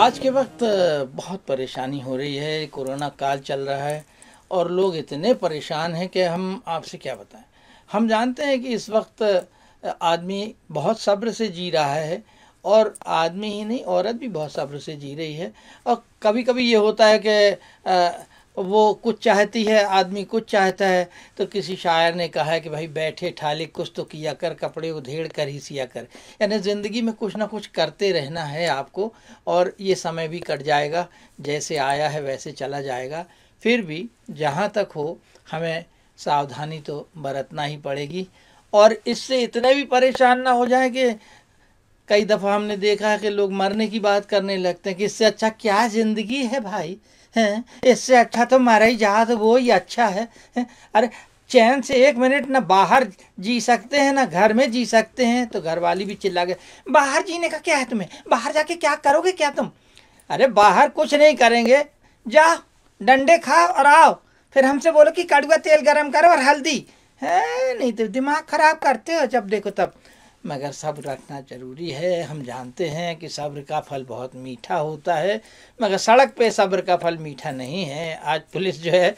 आज के वक्त बहुत परेशानी हो रही है। कोरोना काल चल रहा है और लोग इतने परेशान हैं कि हम आपसे क्या बताएं। हम जानते हैं कि इस वक्त आदमी बहुत सब्र से जी रहा है, और आदमी ही नहीं, औरत भी बहुत सब्र से जी रही है। और कभी कभी ये होता है कि वो कुछ चाहती है, आदमी कुछ चाहता है। तो किसी शायर ने कहा है कि भाई बैठे ठाले कुछ तो किया कर, कपड़े उधेड़ कर ही सिया कर। यानी ज़िंदगी में कुछ ना कुछ करते रहना है आपको, और ये समय भी कट जाएगा, जैसे आया है वैसे चला जाएगा। फिर भी जहाँ तक हो हमें सावधानी तो बरतना ही पड़ेगी, और इससे इतने भी परेशान ना हो जाए कि कई दफ़ा हमने देखा है कि लोग मरने की बात करने लगते हैं कि इससे अच्छा क्या ज़िंदगी है भाई, हैं, इससे अच्छा तो मरा ही जहाँ, तो वो ही अच्छा है। अरे चैन से एक मिनट ना बाहर जी सकते हैं ना घर में जी सकते हैं। तो घर वाली भी चिल्ला गए, बाहर जीने का क्या है तुम्हें, बाहर जाके क्या करोगे क्या तुम। अरे बाहर कुछ नहीं करेंगे, जा डंडे खाओ और आओ, फिर हमसे बोलो कि कड़वा तेल गरम करो और हल्दी है। नहीं तो दिमाग खराब करते हो जब देखो तब। मगर सब्र रखना ज़रूरी है। हम जानते हैं कि सब्र का फल बहुत मीठा होता है, मगर सड़क पे सब्र का फल मीठा नहीं है। आज पुलिस जो है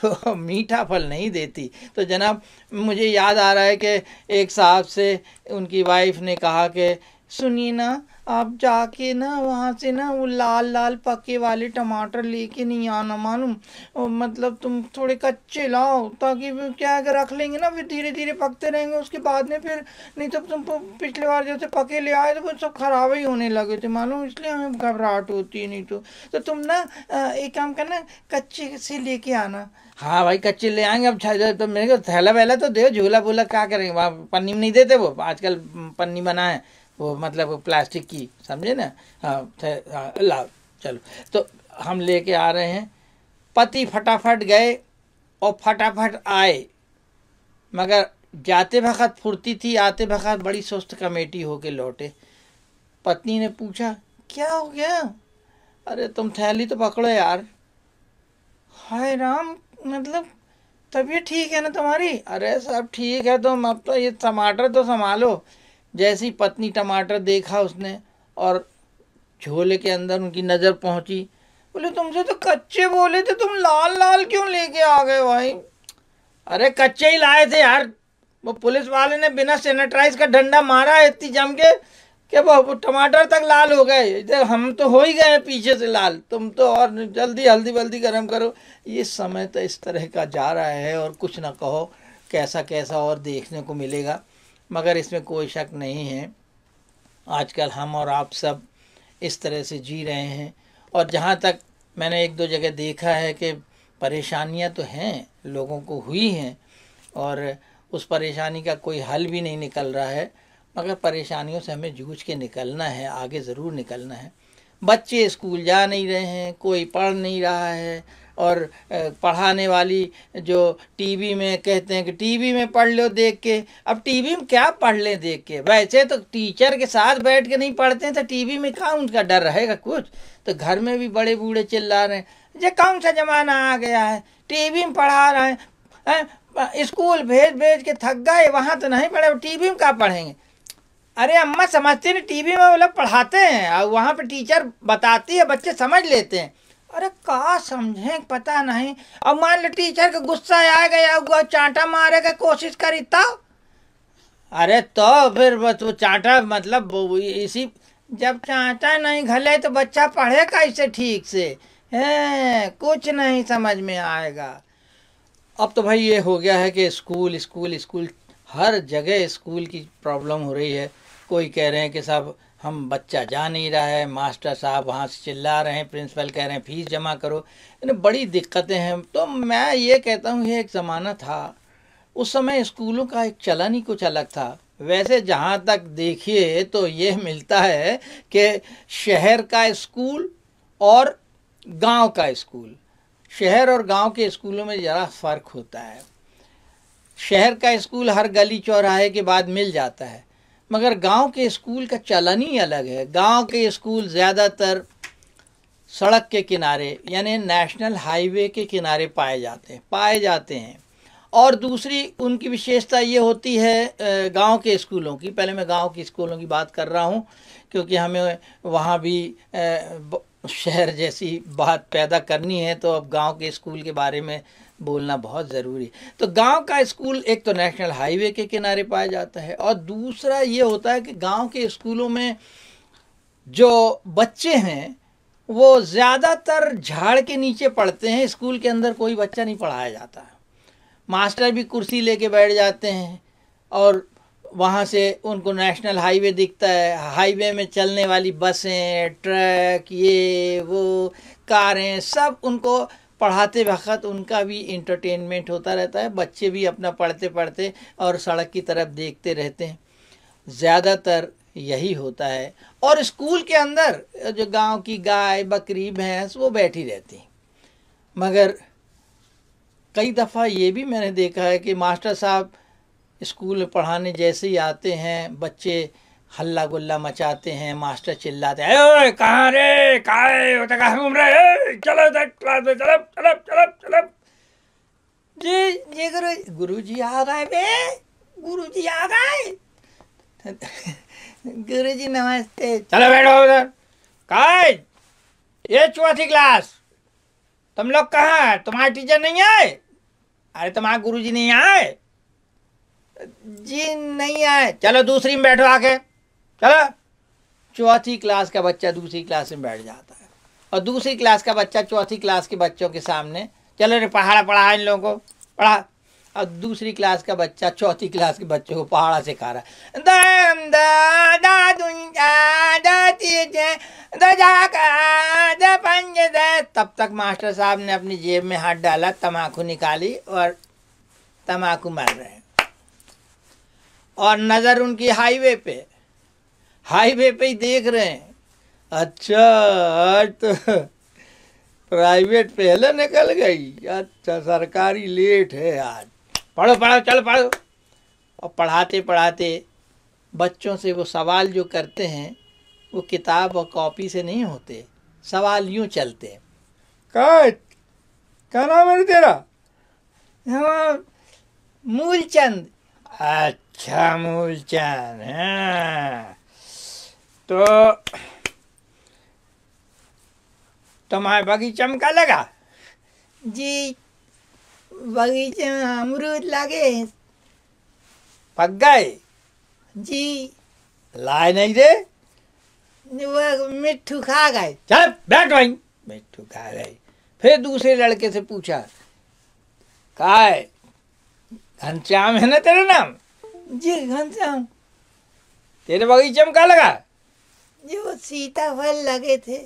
वो मीठा फल नहीं देती। तो जनाब, मुझे याद आ रहा है कि एक साहब से उनकी वाइफ ने कहा कि सुनिए ना, आप जाके ना वहाँ से ना वो लाल लाल पके वाले टमाटर लेके नहीं आना, मालूम, मतलब तुम थोड़े कच्चे लाओ, ताकि क्या अगर रख लेंगे ना फिर धीरे धीरे पकते रहेंगे उसके बाद में, फिर नहीं तो तुम पिछले बार जैसे पके ले आए तो वो सब खराब ही होने लगे थे, मालूम, इसलिए हमें घबराहट होती है। नहीं तो तुम ना एक काम करना, कच्चे से लेके आना। हाँ भाई, कच्चे ले आएंगे। अब तो मेरे को थैला वैला तो दे, झूला वूला क्या करेंगे, वहाँ पन्नी में नहीं देते, वो आजकल पन्नी बना है वो, मतलब वो प्लास्टिक की, समझे ना। हाँ हाँ, लाओ चलो। तो हम लेके आ रहे हैं। पति फटाफट गए और फटाफट आए, मगर जाते वक्त फुर्ती थी, आते वक्त बड़ी सुस्त कमेटी होके लौटे। पत्नी ने पूछा, क्या हो गया। अरे तुम थैली तो पकड़ो यार। हाय राम, मतलब तबीयत ठीक है ना तुम्हारी। अरे सब ठीक है, तुम अब तो ये टमाटर तो संभालो। जैसी पत्नी टमाटर देखा उसने, और झोले के अंदर उनकी नज़र पहुंची, बोले तुमसे तो कच्चे बोले थे, तुम लाल लाल क्यों लेके आ गए भाई। अरे कच्चे ही लाए थे यार, वो पुलिस वाले ने बिना सैनिटाइज का डंडा मारा है इतनी जम के कि वो टमाटर तक लाल हो गए। हम तो हो ही गए पीछे से लाल, तुम तो और जल्दी हल्दी वल्दी गर्म करो। ये समय तो इस तरह का जा रहा है, और कुछ ना कहो कैसा कैसा और देखने को मिलेगा। मगर इसमें कोई शक नहीं है, आजकल हम और आप सब इस तरह से जी रहे हैं। और जहाँ तक मैंने एक दो जगह देखा है कि परेशानियाँ तो हैं, लोगों को हुई हैं, और उस परेशानी का कोई हल भी नहीं निकल रहा है। मगर परेशानियों से हमें जूझ के निकलना है, आगे ज़रूर निकलना है। बच्चे स्कूल जा नहीं रहे हैं, कोई पढ़ नहीं रहा है, और पढ़ाने वाली जो टीवी में कहते हैं कि टीवी में पढ़ लो देख के। अब टीवी में क्या पढ़ लें देख के, वैसे तो टीचर के साथ बैठ के नहीं पढ़ते हैं, तो टीवी में कहाँ उनका डर रहेगा कुछ। तो घर में भी बड़े बूढ़े चिल्ला रहे हैं, ये कौन सा ज़माना आ गया है, टीवी में पढ़ा रहे हैं, स्कूल भेज भेज के थक गए, वहाँ तो नहीं पढ़े, टीवी में क्या पढ़ेंगे। अरे अम्मा समझती नहीं, टीवी में वो लोग पढ़ाते हैं और वहाँ पे टीचर बताती है, बच्चे समझ लेते हैं। अरे का समझें पता नहीं। अब मान लो टीचर का गुस्सा आ गया, वो चांटा मारे का कोशिश करी तब। अरे तो फिर बस वो चांटा, मतलब इसी, जब चांटा नहीं घले तो बच्चा पढ़े कैसे ठीक से, है कुछ नहीं समझ में आएगा। अब तो भाई ये हो गया है कि स्कूल स्कूल स्कूल, हर जगह स्कूल की प्रॉब्लम हो रही है। कोई कह रहे हैं कि साहब हम बच्चा जा नहीं रहा है, मास्टर साहब वहाँ से चिल्ला रहे हैं, प्रिंसिपल कह रहे हैं फीस जमा करो, यानी बड़ी दिक्कतें हैं। तो मैं ये कहता हूँ, ये एक ज़माना था, उस समय स्कूलों का एक चलन ही कुछ अलग था। वैसे जहाँ तक देखिए तो ये मिलता है कि शहर का स्कूल और गांव का स्कूल, शहर और गांव के स्कूलों में ज़रा फ़र्क होता है। शहर का स्कूल हर गली चौराहे के बाद मिल जाता है, मगर गांव के स्कूल का चलन ही अलग है। गांव के स्कूल ज़्यादातर सड़क के किनारे, यानी नेशनल हाईवे के किनारे पाए जाते हैं। और दूसरी उनकी विशेषता ये होती है गांव के स्कूलों की। पहले मैं गांव के स्कूलों की बात कर रहा हूँ, क्योंकि हमें वहाँ भी शहर जैसी बात पैदा करनी है, तो अब गांव के स्कूल के बारे में बोलना बहुत ज़रूरी। तो गांव का स्कूल एक तो नेशनल हाईवे के किनारे पाया जाता है, और दूसरा ये होता है कि गांव के स्कूलों में जो बच्चे हैं वो ज़्यादातर झाड़ के नीचे पढ़ते हैं। स्कूल के अंदर कोई बच्चा नहीं पढ़ाया जाता है। मास्टर भी कुर्सी लेके बैठ जाते हैं और वहाँ से उनको नेशनल हाईवे दिखता है, हाईवे में चलने वाली बसें, ट्रक, ये वो कारें, सब उनको पढ़ाते वक्त उनका भी इंटरटेनमेंट होता रहता है। बच्चे भी अपना पढ़ते पढ़ते और सड़क की तरफ देखते रहते हैं। ज़्यादातर यही होता है। और स्कूल के अंदर जो गांव की गाय, बकरी, भैंस वो बैठी रहती हैं। मगर कई दफ़ा ये भी मैंने देखा है कि मास्टर साहब स्कूल में पढ़ाने जैसे ही आते हैं, बच्चे हल्ला गुल्ला मचाते हैं, मास्टर चिल्लाते हैं, ओए कहाँ रे, कहाँ है, वो तो कहाँ घूम रहे हैं, चलो इधर क्लास में, चलो चलो चलो चलो। जी जी गुरु जी आ गए बे, गुरु जी आ गए। गुरु जी नमस्ते, चलो बैठो उधर। कहाँ है ये चौथी क्लास, तुम लोग कहाँ है, तुम्हारे टीचर नहीं आए? अरे तुम्हारे गुरु जी नहीं आए? जी नहीं आए। चलो दूसरी में बैठो आके, चलो। चौथी क्लास का बच्चा दूसरी क्लास में बैठ जाता है, और दूसरी क्लास का बच्चा चौथी क्लास के बच्चों के सामने, चलो रे पहाड़ा पढ़ा इन लोगों को, पढ़ा। और दूसरी क्लास का बच्चा चौथी क्लास के बच्चों को पहाड़ा सिखा रहा है। तब तक मास्टर साहब ने अपनी जेब में हाथ डाला, तम्बाकू निकाली और तम्बाकू मार रहे हैं। और नज़र उनकी हाईवे पे ही देख रहे हैं। अच्छा आज तो प्राइवेट पहले निकल गई, अच्छा सरकारी लेट है आज, पढ़ो पढ़ो चलो पढ़ो। और पढ़ाते पढ़ाते बच्चों से वो सवाल जो करते हैं वो किताब और कॉपी से नहीं होते, सवाल यूँ चलते हैं। क्या नाम है तेरा? हाँ मूलचंद। अच्छा मूलचंद, हाँ तो तुम्हारे बगीचा में क्या लगा? जी बगीचे में अमरूद लगे। पक गए? जी। लाए नहीं रे? वो मिट्ठू खा गए। चल बैठ वहीं। मिट्ठू खा गए। फिर दूसरे लड़के से पूछा, का है? घनश्याम है ना तेरा नाम? जी घनश्याम। तेरे बगीचे में क्या लगा? जी वो सीताफल लगे थे।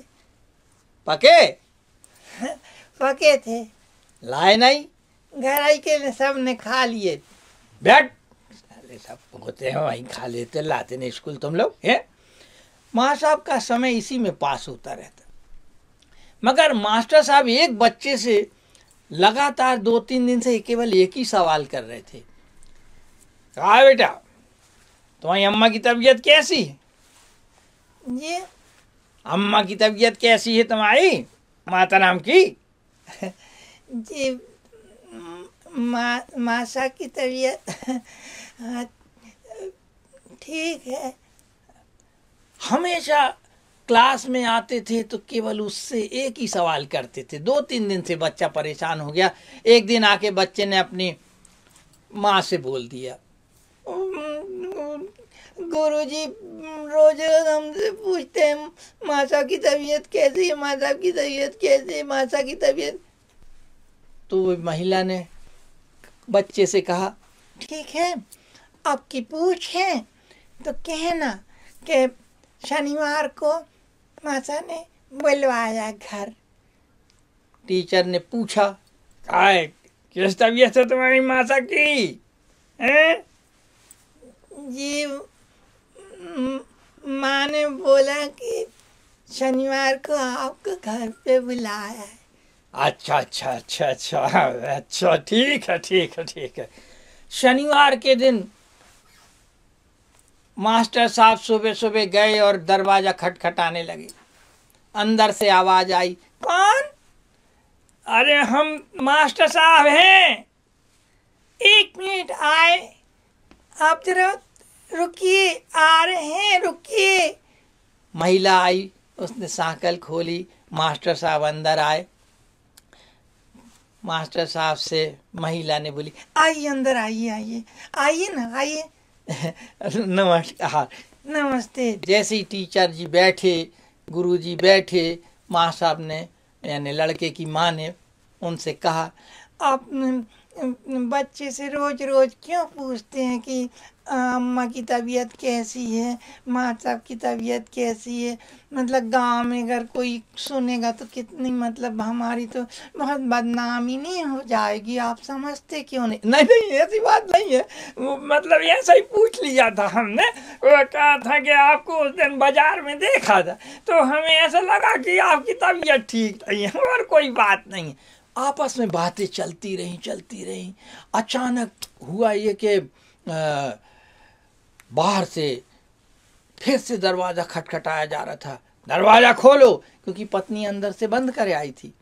पके? पके थे। लाए नहीं? घर आई के सब ने खा लिए। बैठ। सब होते हैं वहीं खा लेते, लाते नहीं स्कूल तुम लोग हैं। माँ साहब का समय इसी में पास होता रहता। मगर मास्टर साहब एक बच्चे से लगातार 2-3 दिन से केवल एक ही सवाल कर रहे थे, कहा बेटा तुम्हारी अम्मा की तबीयत कैसी है? जी अम्मा की तबीयत कैसी है तुम्हारी, माता नाम की? जी मासा की तबीयत ठीक है। हमेशा क्लास में आते थे तो केवल उससे एक ही सवाल करते थे। 2-3 दिन से बच्चा परेशान हो गया। एक दिन आके बच्चे ने अपनी माँ से बोल दिया, गुरुजी रोज हमसे पूछते हैं मासा की तबीयत कैसी है, मासा की तबीयत कैसी है, मासा की तबीयत। तो वो महिला ने बच्चे से कहा, ठीक है आपकी पूछ है तो कहना कि शनिवार को मासा ने बुलवाया घर। टीचर ने पूछा, काय किस तबीयत है तुम्हारी मासा की? हैं? जी माँ ने बोला कि शनिवार को आपको घर पे बुलाया है। अच्छा अच्छा अच्छा अच्छा अच्छा ठीक है ठीक है ठीक है। शनिवार के दिन मास्टर साहब सुबह सुबह गए और दरवाज़ा खटखटाने लगे। अंदर से आवाज़ आई, कौन? अरे हम मास्टर साहब हैं। एक मिनट आए, आप जरा रुकिए, आ रहे हैं, रुकिए। महिला आई, उसने सांकल खोली, मास्टर साहब अंदर आए। मास्टर साहब से महिला ने बोली, आइए अंदर, आइए आइए आइए ना, आइए। नमस्कार। नमस्ते। जैसे ही टीचर जी बैठे, गुरुजी बैठे, माँ साहब ने यानी लड़के की माँ ने उनसे कहा, आप बच्चे से रोज रोज क्यों पूछते हैं कि अम्मा की तबीयत कैसी है, माँ साहब की तबीयत कैसी है? मतलब गांव में अगर कोई सुनेगा तो कितनी, मतलब हमारी तो बहुत बदनामी नहीं हो जाएगी, आप समझते क्यों नहीं? नहीं नहीं, ऐसी बात नहीं है, मतलब ऐसा ही पूछ लिया था हमने। वो कहा था कि आपको उस दिन बाजार में देखा था तो हमें ऐसा लगा कि आपकी तबीयत ठीक नहीं है, और कोई बात नहीं है। आपस में बातें चलती रहीं। अचानक हुआ ये कि बाहर से फिर से दरवाज़ा खटखटाया जा रहा था। दरवाज़ा खोलो, क्योंकि पत्नी अंदर से बंद कर आई थी।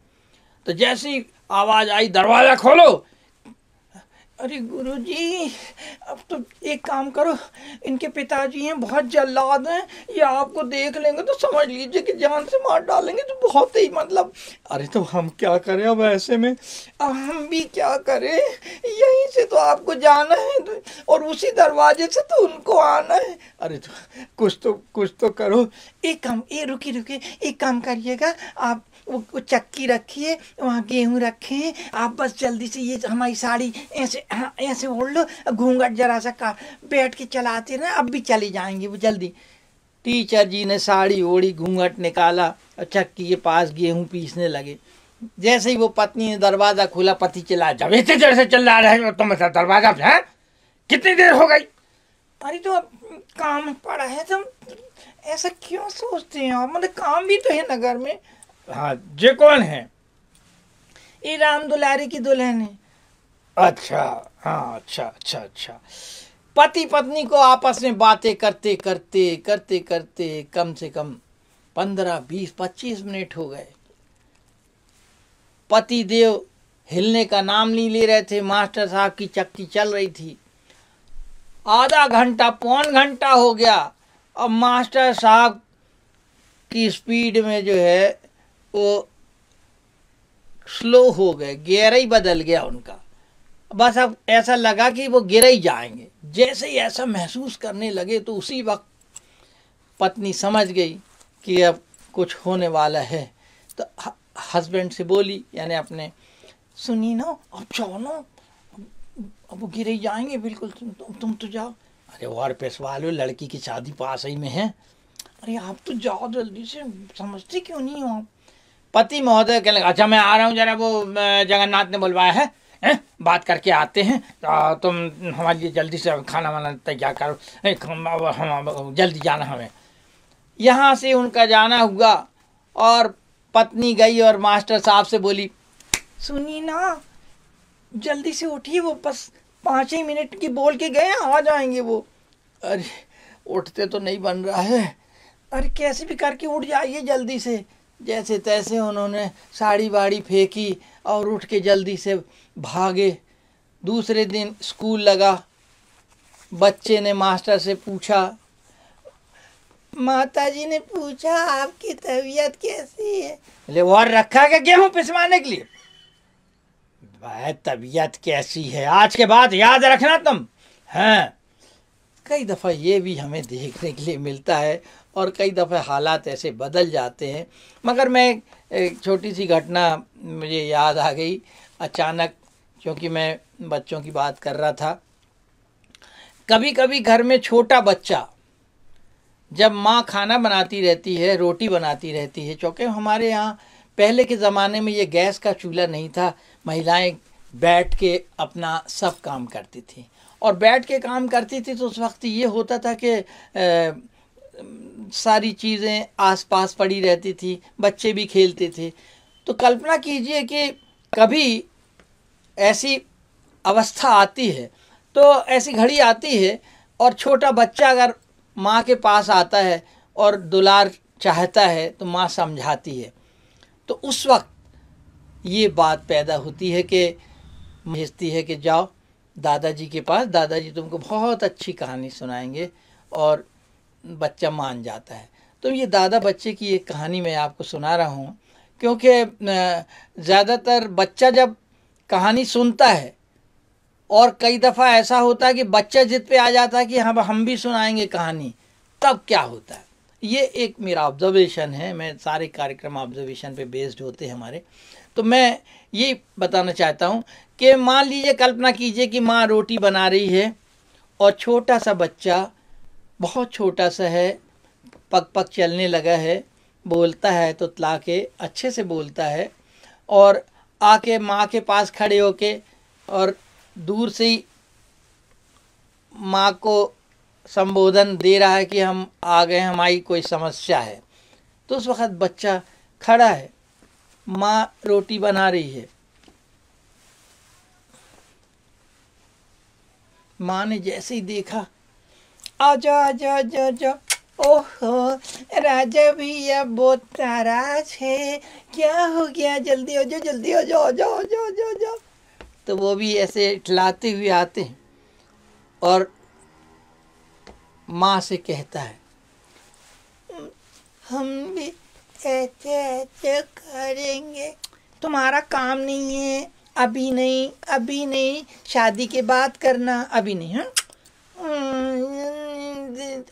तो जैसी आवाज़ आई, दरवाज़ा खोलो। अरे गुरुजी, अब तो एक काम करो, इनके पिताजी हैं, बहुत जल्लाद हैं, ये आपको देख लेंगे तो समझ लीजिए कि जान से मार डालेंगे, तो बहुत ही मतलब। अरे तो हम क्या करें अब ऐसे में? अब हम भी क्या करें, यहीं से तो आपको जाना है और उसी दरवाजे से तो उनको आना है। अरे तो कुछ तो करो। एक काम, रुकिए, एक काम करिएगा, आप वो चक्की रखिए, वहाँ गेहूँ रखे हैं, आप बस जल्दी से ये हमारी साड़ी ऐसे ओढ़ लो, घूंघट जरा सा का बैठ के चलाते ना, अब भी चली जाएंगे वो जल्दी। टीचर जी ने साड़ी ओढ़ी, घूंघट निकाला और चक्की के पास गेहूँ पीसने लगे। जैसे ही वो पत्नी ने दरवाज़ा खोला, पति चिल्लाया, जब इतने देर से चिल्ला रहे हो तुम दरवाज़ा है, कितनी देर हो गई? अरे तो अब काम पड़ा है, तुम ऐसा क्यों सोचते हैं आप? मतलब काम भी तो है नगर में। हाँ, ये कौन है? ये राम दुलारी की दुल्हन है। अच्छा, हाँ, अच्छा। पति पत्नी को आपस में बातें करते करते कम से कम 15, 20, 25 मिनट हो गए। पति देव हिलने का नाम नहीं ले रहे थे। मास्टर साहब की चक्की चल रही थी। आधा घंटा, पौन घंटा हो गया। अब मास्टर साहब की स्पीड में जो है वो स्लो हो गए, गियर ही बदल गया उनका। बस अब ऐसा लगा कि वो गिर ही जाएंगे। जैसे ही ऐसा महसूस करने लगे तो उसी वक्त पत्नी समझ गई कि अब कुछ होने वाला है। तो हस्बैंड से बोली, यानी अपने, सुनिए ना, अब जाओ ना, अब वो गिर ही जाएंगे बिल्कुल, तुम तो जाओ। अरे और पेशवा लो, लड़की की शादी पास ही में है। अरे आप तो जाओ जल्दी से, समझते क्यों नहीं हो आप? पति महोदय कहने लगा, अच्छा मैं आ रहा हूँ, जरा वो जगन्नाथ ने बुलवाया है, बात करके आते हैं, तो तुम हमारे लिए जल्दी से खाना वाना तैयार करो, हम जल्दी जाना हमें। यहाँ से उनका जाना हुआ और पत्नी गई और मास्टर साहब से बोली, सुनिए ना, जल्दी से उठिए, वो बस 5 ही मिनट की बोल के गए, आ जाएंगे वो। अरे उठते तो नहीं बन रहा है। अरे कैसे भी करके उठ जाइए जल्दी से। जैसे तैसे उन्होंने साड़ी वाड़ी फेंकी और उठ के जल्दी से भागे। दूसरे दिन स्कूल लगा। बच्चे ने मास्टर से पूछा, माताजी ने पूछा आपकी तबीयत कैसी है? बोले और रखा क्या गेहूं पिसवाने के लिए? भाई तबीयत कैसी है आज के बाद याद रखना तुम। हाँ, कई दफ़ा ये भी हमें देखने के लिए मिलता है और कई दफ़े हालात ऐसे बदल जाते हैं। मगर मैं एक छोटी सी घटना मुझे याद आ गई अचानक, क्योंकि मैं बच्चों की बात कर रहा था। कभी कभी घर में छोटा बच्चा, जब माँ खाना बनाती रहती है, रोटी बनाती रहती है, चूँकि हमारे यहाँ पहले के ज़माने में ये गैस का चूल्हा नहीं था, महिलाएं बैठ के अपना सब काम करती थी और बैठ के काम करती थी। तो उस वक्त ये होता था कि सारी चीज़ें आसपास पड़ी रहती थी, बच्चे भी खेलते थे। तो कल्पना कीजिए कि कभी ऐसी अवस्था आती है, तो ऐसी घड़ी आती है और छोटा बच्चा अगर माँ के पास आता है और दुलार चाहता है तो माँ समझाती है। तो उस वक्त ये बात पैदा होती है कि भेजती है कि जाओ दादाजी के पास, दादाजी तुमको बहुत अच्छी कहानी सुनाएंगे। और बच्चा मान जाता है। तो ये दादा बच्चे की एक कहानी मैं आपको सुना रहा हूँ, क्योंकि ज़्यादातर बच्चा जब कहानी सुनता है, और कई दफ़ा ऐसा होता है कि बच्चा जिद पे आ जाता है कि हम भी सुनाएंगे कहानी, तब क्या होता है। ये एक मेरा ऑब्जर्वेशन है, मैं सारे कार्यक्रम ऑब्जर्वेशन पे बेस्ड होते हैं हमारे। तो मैं ये बताना चाहता हूँ कि मान लीजिए, कल्पना कीजिए कि माँ रोटी बना रही है और छोटा सा बच्चा, बहुत छोटा सा है, पग पग चलने लगा है, बोलता है तो तला के अच्छे से बोलता है, और आके माँ के पास खड़े होके और दूर से ही माँ को संबोधन दे रहा है कि हम आ गए, हमारी कोई समस्या है। तो उस वक़्त बच्चा खड़ा है, माँ रोटी बना रही है, माँ ने जैसे ही देखा, आ जाओ आ जाओ आ जाओ आ जाओ, ओहो राजा भैया बहुत नाराज है, क्या हो गया, जल्दी हो जाओ जल्दी हो जाओ, जाओ जाओ जाओ जाओ। तो वो भी ऐसे इठलाते हुए आते हैं और माँ से कहता है, हम भी ऐसे ऐसे करेंगे, तुम्हारा काम नहीं है, अभी नहीं अभी नहीं, शादी के बाद करना, अभी नहीं। हाँ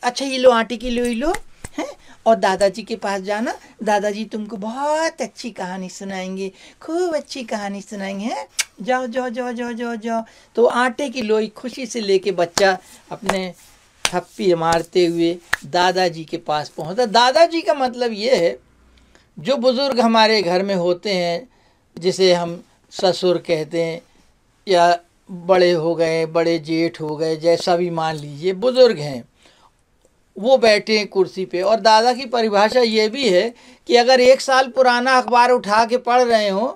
अच्छा ये लो आटे की लो हैं, और दादाजी के पास जाना, दादाजी तुमको बहुत अच्छी कहानी सुनाएंगे, खूब अच्छी कहानी सुनाएंगे हैं, जाओ जाओ जाओ जाओ जाओ जाओ। तो आटे की लोई खुशी से लेके बच्चा अपने थप्पी मारते हुए दादाजी के पास पहुंचा। दादाजी का मतलब ये है, जो बुज़ुर्ग हमारे घर में होते हैं, जिसे हम ससुर कहते हैं, या बड़े हो गए, बड़े जेठ हो गए, जैसा भी मान लीजिए, बुज़ुर्ग हैं, वो बैठे हैं कुर्सी पे। और दादा की परिभाषा ये भी है कि अगर 1 साल पुराना अखबार उठा के पढ़ रहे हो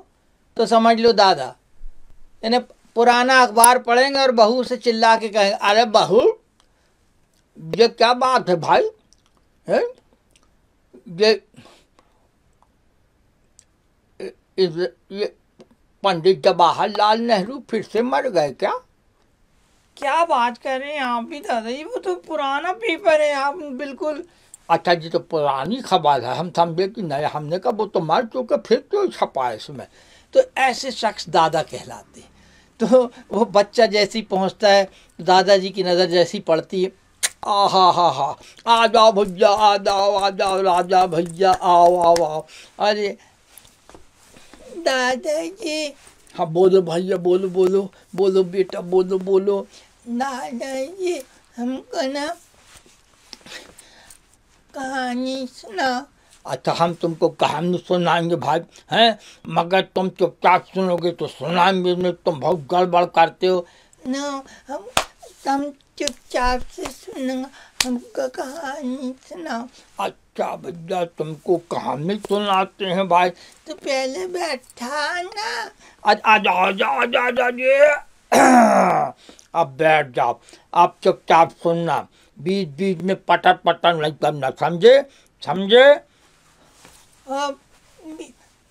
तो समझ लो दादा। यानी पुराना अखबार पढ़ेंगे और बहू से चिल्ला के कहेंगे, अरे बहू ये क्या बात है भाई, है ये पंडित जवाहरलाल नेहरू फिर से मर गए क्या? क्या बात कर रहे हैं आप भी दादाजी, वो तो पुराना पेपर है, आप बिल्कुल। अच्छा जी, तो पुरानी खबर है, हम समझे कि नहीं, हमने कहा वो तो मर चुके, फिर क्यों छपा है इसमें। तो ऐसे शख्स दादा कहलाते हैं। तो वो बच्चा जैसे ही पहुँचता है, दादाजी की नज़र जैसी पड़ती है, आ हा, आ जाओ भैया, आ जाओ राजा भैया, आओ आओ आओ। अरे दादाजी, हाँ बोलो भैया, बोलो बोलो बोलो बेटा, बोलो बोलो। दादाजी हमको ना कहानी सुना। अच्छा हम तुमको कहानी सुनाएंगे भाई, हैं, मगर तुम चुपचाप सुनोगे तो सुनाएंगे नहीं, तुम बहुत गड़बड़ करते हो। नो हम चुपचाप से सुनूंगा, हमको कहानी सुनाओ। अच्छा भैया तुमको कहानी सुनाते हैं भाई, तो पहले बैठा ना। आ जाओ ये अब बैठ जाओ, आप चुपचाप सुनना, बीच बीच में पटर पटर नहीं करना, समझे समझे।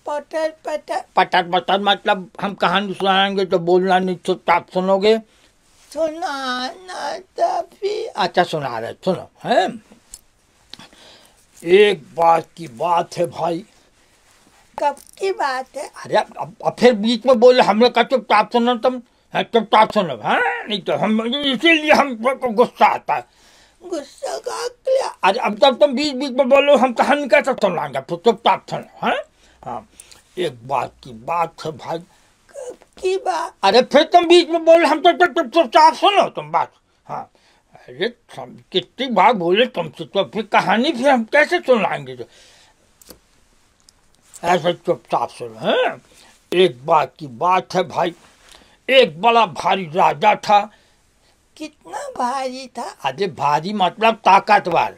पटर पटर पटर पटर मतलब हम कहानी सुनाएंगे तो बोलना नहीं, चुपचाप सुनोगे। सुनाना तभी। अच्छा सुना रहे, सुनो। है एक बात की बात है भाई। कब की बात है? अरे अब फिर बीच में बोले, हमने कहा चुपचाप सुनो, तुम चुपचाप सुनो, है नहीं तो हम, इसीलिए हमको गुस्सा आता है। गुस्सा का क्या? अरे अब तब तुम बीच बीच में बोलो, हम कहानी कैसे सुनाएंगे, फिर चुपचाप सुनो। है हाँ, एक बात की बात है भाई। कब की बात? अरे फिर तुम बीच में बोले, हम तो चुपचाप सुनो तुम बात। हाँ अरे कितनी बार बोले तुमसे, तो फिर कहानी फिर हम कैसे सुनाएंगे, तो ऐसे चुपचाप सुनो। है एक बात की बात है भाई, एक बड़ा भारी राजा था। कितना भारी था? अरे भारी मतलब ताकतवर,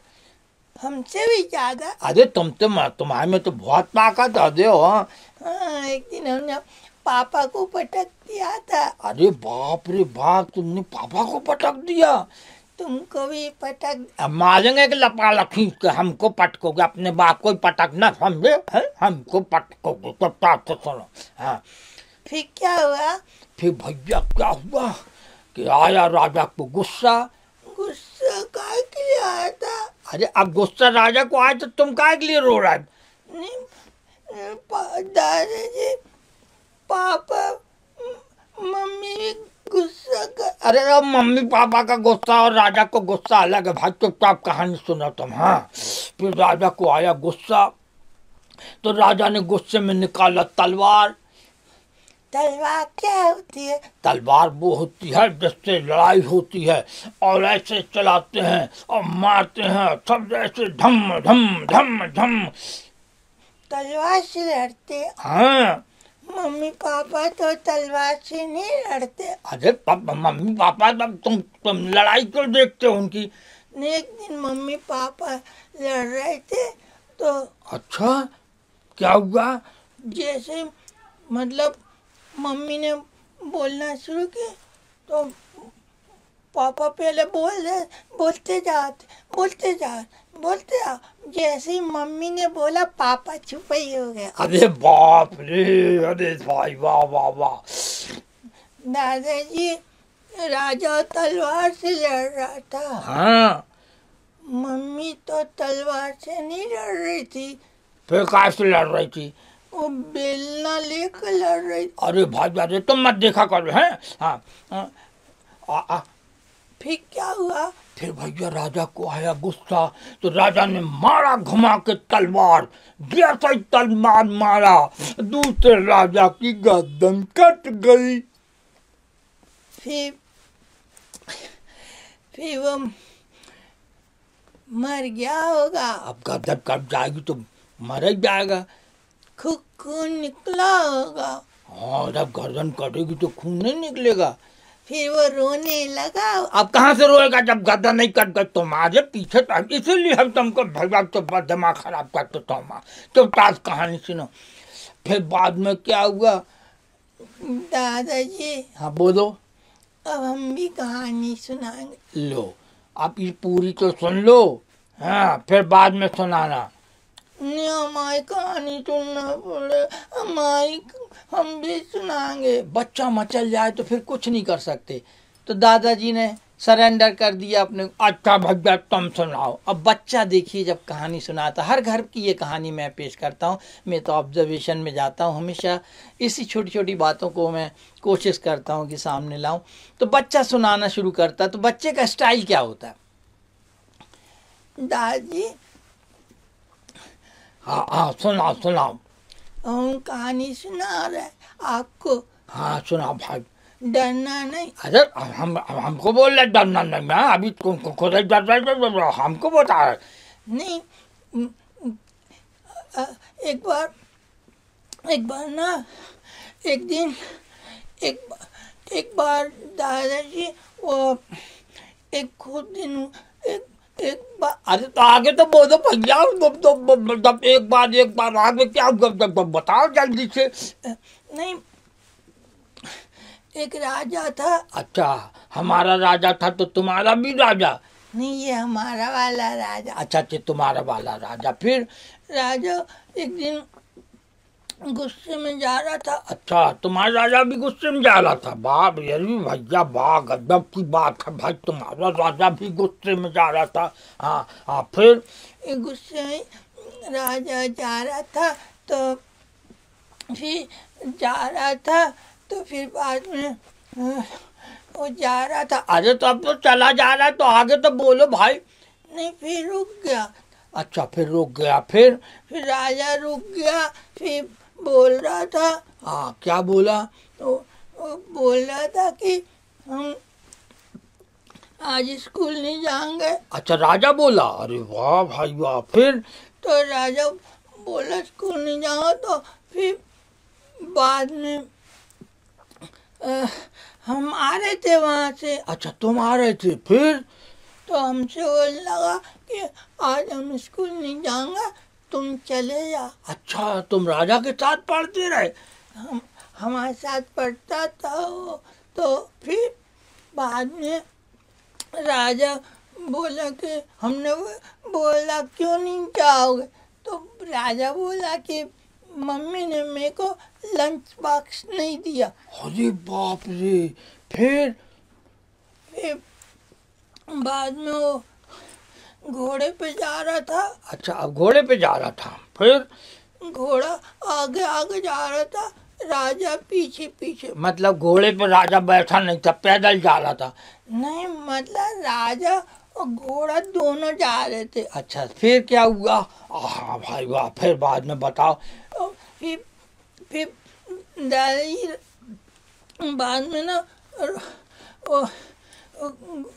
हमसे भी ज्यादा। अरे तुम्हारे में तो बहुत ताकत है हो। हाँ, एक दिन हमने पापा को पटक दिया था। अरे बाप रे बाप, तुमने पापा को पटक दिया? तुमको भी पटक। अब मारेंगे कि लपाला खींच के, हमको पटकोगे, अपने बाप को पटकना, समझे है, हमको पटकोगे, तो सुनो। हाँ फिर क्या हुआ? फिर भैया क्या हुआ, कि आया राजा को गुस्सा। गुस्सा काय के लिए आया था? अरे अब गुस्सा राजा को आया तो तुम काय के लिए रो रहा है? नहीं, दादाजी, पापा, मम्मी गुस्सा कर। अरे अब मम्मी पापा का गुस्सा और राजा को गुस्सा अलग है भाई। चुपचाप कहानी सुनो तुम। हाँ, फिर राजा को आया गुस्सा तो राजा ने गुस्से में निकाला तलवार। तलवार क्या होती है? तलवार वो होती है जिससे लड़ाई होती है और ऐसे चलाते हैं और मारते हैं सब, ऐसे धम धम धम धम। तलवार से लड़ते? हाँ। मम्मी पापा तो तलवार से नहीं लड़ते। अरे मम्मी पापा तब तुम लड़ाई क्यों देखते हो उनकी? एक दिन मम्मी पापा लड़ रहे थे तो। अच्छा, क्या हुआ? जैसे मतलब मम्मी ने बोलना शुरू किया तो पापा पहले बोलते जा। जैसे ही मम्मी ने बोला पापा चुप ही हो गया। अरे बाप रे, अरे भाई वाह वाह वाह। दादाजी, राजा तलवार से लड़ रहा था। हाँ। मम्मी तो तलवार से नहीं लड़ रही थी। फिर कैसे लड़ रही थी? वो बेलना लेकर लड़ रही। अरे भाई, अरे तुम मत देखा करो। हैं? हाँ। फिर क्या हुआ? फिर भैया राजा को आया गुस्सा तो राजा ने मारा घुमा के तलवार। जैसा ही तलवार मारा दूसरे राजा की गर्दन कट गई। फिर वो मर गया होगा। अब गर्दन कट जाएगी तो मर ही जाएगा। खून निकला होगा। हाँ, जब गर्दन कटेगी तो खून नहीं निकलेगा। फिर वो रोने लगा। अब कहाँ से रोएगा जब गर्दन नहीं कट गई? तुम्हारे पीछे इसीलिए हम तुमको भगवान तो दिमाग खराब करते। चुपचाप कहानी सुनो। फिर बाद में क्या हुआ? दादाजी। हाँ बोलो। अब हम भी कहानी सुनाएंगे। लो, आप ये पूरी तो सुन लो। हाँ, फिर बाद में सुनाना। नहीं, हमारी कहानी सुनना पड़े। हम भी सुनाएंगे। बच्चा मचल जाए तो फिर कुछ नहीं कर सकते। तो दादाजी ने सरेंडर कर दिया अपने। अच्छा भैया तुम सुनाओ। अब बच्चा देखिए जब कहानी सुनाता, हर घर की ये कहानी मैं पेश करता हूँ। मैं तो ऑब्जर्वेशन में जाता हूँ हमेशा। इसी छोटी छोटी बातों को मैं कोशिश करता हूँ कि सामने लाऊं। तो बच्चा सुनाना शुरू करता है तो बच्चे का स्टाइल क्या होता है? दादी। हाँ, सुनाओ। हम कहानी सुना रहे आपको। हाँ सुनाओ भाई। डरना नहीं। अरे हमको बोल रहे डरना नहीं। मैं अभी खुद ही डर रहे, हमको बता रहे। नहीं, एक बार ना, एक बार दादाजी वो एक बार। अरे तो आगे तो बोलो भैया। एक बार आगे क्या बताओ जल्दी से। नहीं, एक राजा था। अच्छा, हमारा राजा था तो तुम्हारा भी राजा? नहीं, ये हमारा वाला राजा। अच्छा, तुम्हारा वाला राजा। फिर राजा एक दिन गुस्से में जा रहा था। अच्छा, तुम्हारा राजा भी गुस्से में जा रहा था? बाप रे भैया, वाह गजब की बात है भाई, तुम्हारा राजा भी गुस्से में जा रहा था। हाँ, फिर गुस्से में राजा जा रहा था तो फिर बाद में वो जा रहा था। अरे तो अब तो चला जा रहा है तो आगे तो बोलो भाई। नहीं, फिर रुक गया। अच्छा, फिर रुक गया। फिर राजा रुक गया। फिर बोल रहा था। हाँ, क्या बोला? तो वो बोल रहा था कि हम आज स्कूल नहीं जाएंगे। अच्छा, राजा बोला? अरे वाह भाई वाह। फिर तो राजा बोला स्कूल नहीं जाओ। तो फिर बाद में हम आ रहे थे वहाँ से। अच्छा, तुम आ रहे थे? फिर तो हमसे बोलने लगा कि आज हम स्कूल नहीं जाएंगे, तुम चले जा। अच्छा, तुम राजा के साथ पढ़ते रहे? हमारे साथ पढ़ता था वो। तो फिर बाद में राजा बोला कि हमने बोला क्यों नहीं जाओगे? तो राजा बोला कि मम्मी ने मेरे को लंच बॉक्स नहीं दिया। अरे बाप रे। फिर फिर बाद में वो घोड़े पे जा रहा था। अच्छा, अब घोड़े पे जा रहा था, फिर घोड़ा आगे आगे जा रहा था, राजा पीछे पीछे। मतलब घोड़े पे राजा बैठा नहीं था, पैदल जा रहा था? नहीं, मतलब राजा और घोड़ा दोनों जा रहे थे। अच्छा, फिर क्या हुआ? हाँ भाई वाह, फिर बाद में बताओ। और फिर दादाजी बाद में ना वो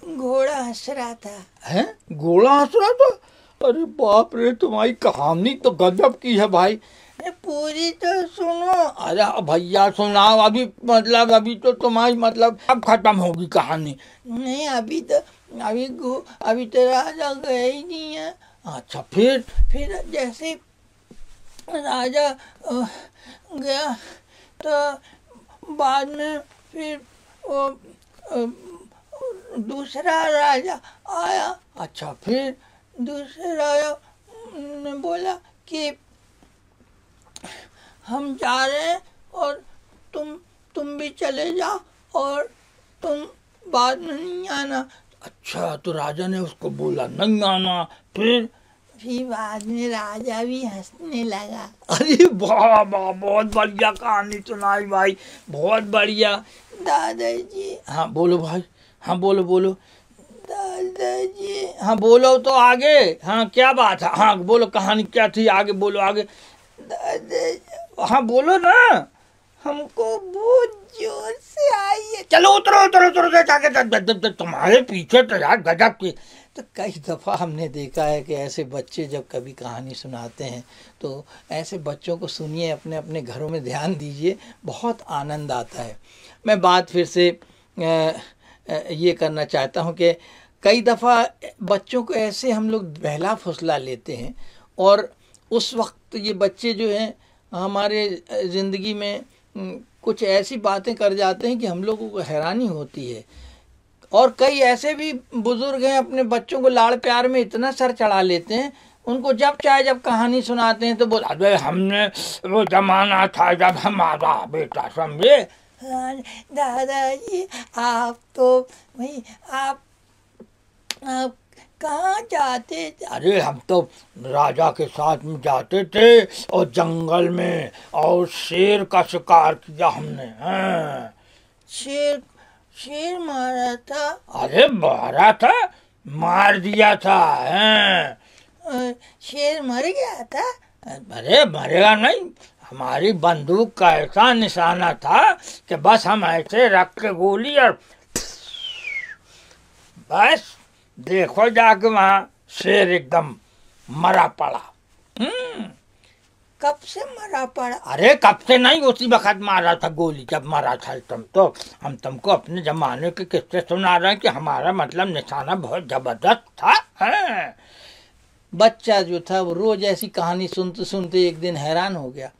घोड़ा हंस रहा था। है? घोड़ा हंस रहा था? अरे बाप रे, तुम्हारी कहानी तो गजब की है भाई। पूरी तो सुनो। अरे भैया सुनाओ, अभी मतलब अभी तो तुम्हारी मतलब अब खत्म होगी कहानी। नहीं, अभी तो राजा गए ही नहीं है। अच्छा, फिर जैसे राजा गया तो बाद में फिर वो दूसरा राजा आया। अच्छा, फिर दूसरे राजा ने बोला कि हम जा रहे हैं और तुम भी चले जाओ और तुम बाद में नहीं आना। अच्छा, तो राजा ने उसको बोला नहीं आना, फिर बाद में राजा भी हंसने लगा। अरे वाह वाह, बहुत बढ़िया कहानी सुनाई भाई, बहुत बढ़िया। दादाजी। हाँ बोलो भाई, हाँ बोलो। दादाजी। हाँ बोलो तो आगे, हाँ क्या बात है, हाँ बोलो कहानी क्या थी, आगे बोलो आगे। दादाजी। हाँ बोलो ना। हमको बहुत जोर से आई है। चलो उतरो जाके, तुम्हारे पीछे तो यार गजब की। तो कई दफ़ा हमने देखा है कि ऐसे बच्चे जब कभी कहानी सुनाते हैं तो ऐसे बच्चों को सुनिए, अपने अपने घरों में ध्यान दीजिए, बहुत आनंद आता है। मैं बात फिर से ये करना चाहता हूँ कि कई दफ़ा बच्चों को ऐसे हम लोग बहला फुसला लेते हैं और उस वक्त ये बच्चे जो हैं हमारे ज़िंदगी में कुछ ऐसी बातें कर जाते हैं कि हम लोगों को हैरानी होती है। और कई ऐसे भी बुजुर्ग हैं अपने बच्चों को लाड़ प्यार में इतना सर चढ़ा लेते हैं, उनको जब चाहे जब कहानी सुनाते हैं तो बोला अरे हमने वो जमाना था जब हमारा बेटा, समझे। दादाजी आप तो भाई आप कहाँ जाते थे? अरे हम तो राजा के साथ में जाते थे और जंगल में, और शेर का शिकार किया हमने। हाँ। शेर मारा था? अरे मारा था, मार दिया था। हाँ। शेर मर गया था? अरे मरेगा नहीं, हमारी बंदूक का ऐसा निशाना था कि बस हम ऐसे रख के गोली और बस देखो जाके वहाँ शेर एकदम मरा पड़ा। कब से मरा पड़ा? अरे कब से नहीं, उसी वक्त मारा था गोली जब मारा था। तो हम तुमको अपने जमाने के किस्से सुना रहे हैं कि हमारा मतलब निशाना बहुत जबरदस्त था। है। बच्चा जो था वो रोज ऐसी कहानी सुनते सुनते एक दिन हैरान हो गया।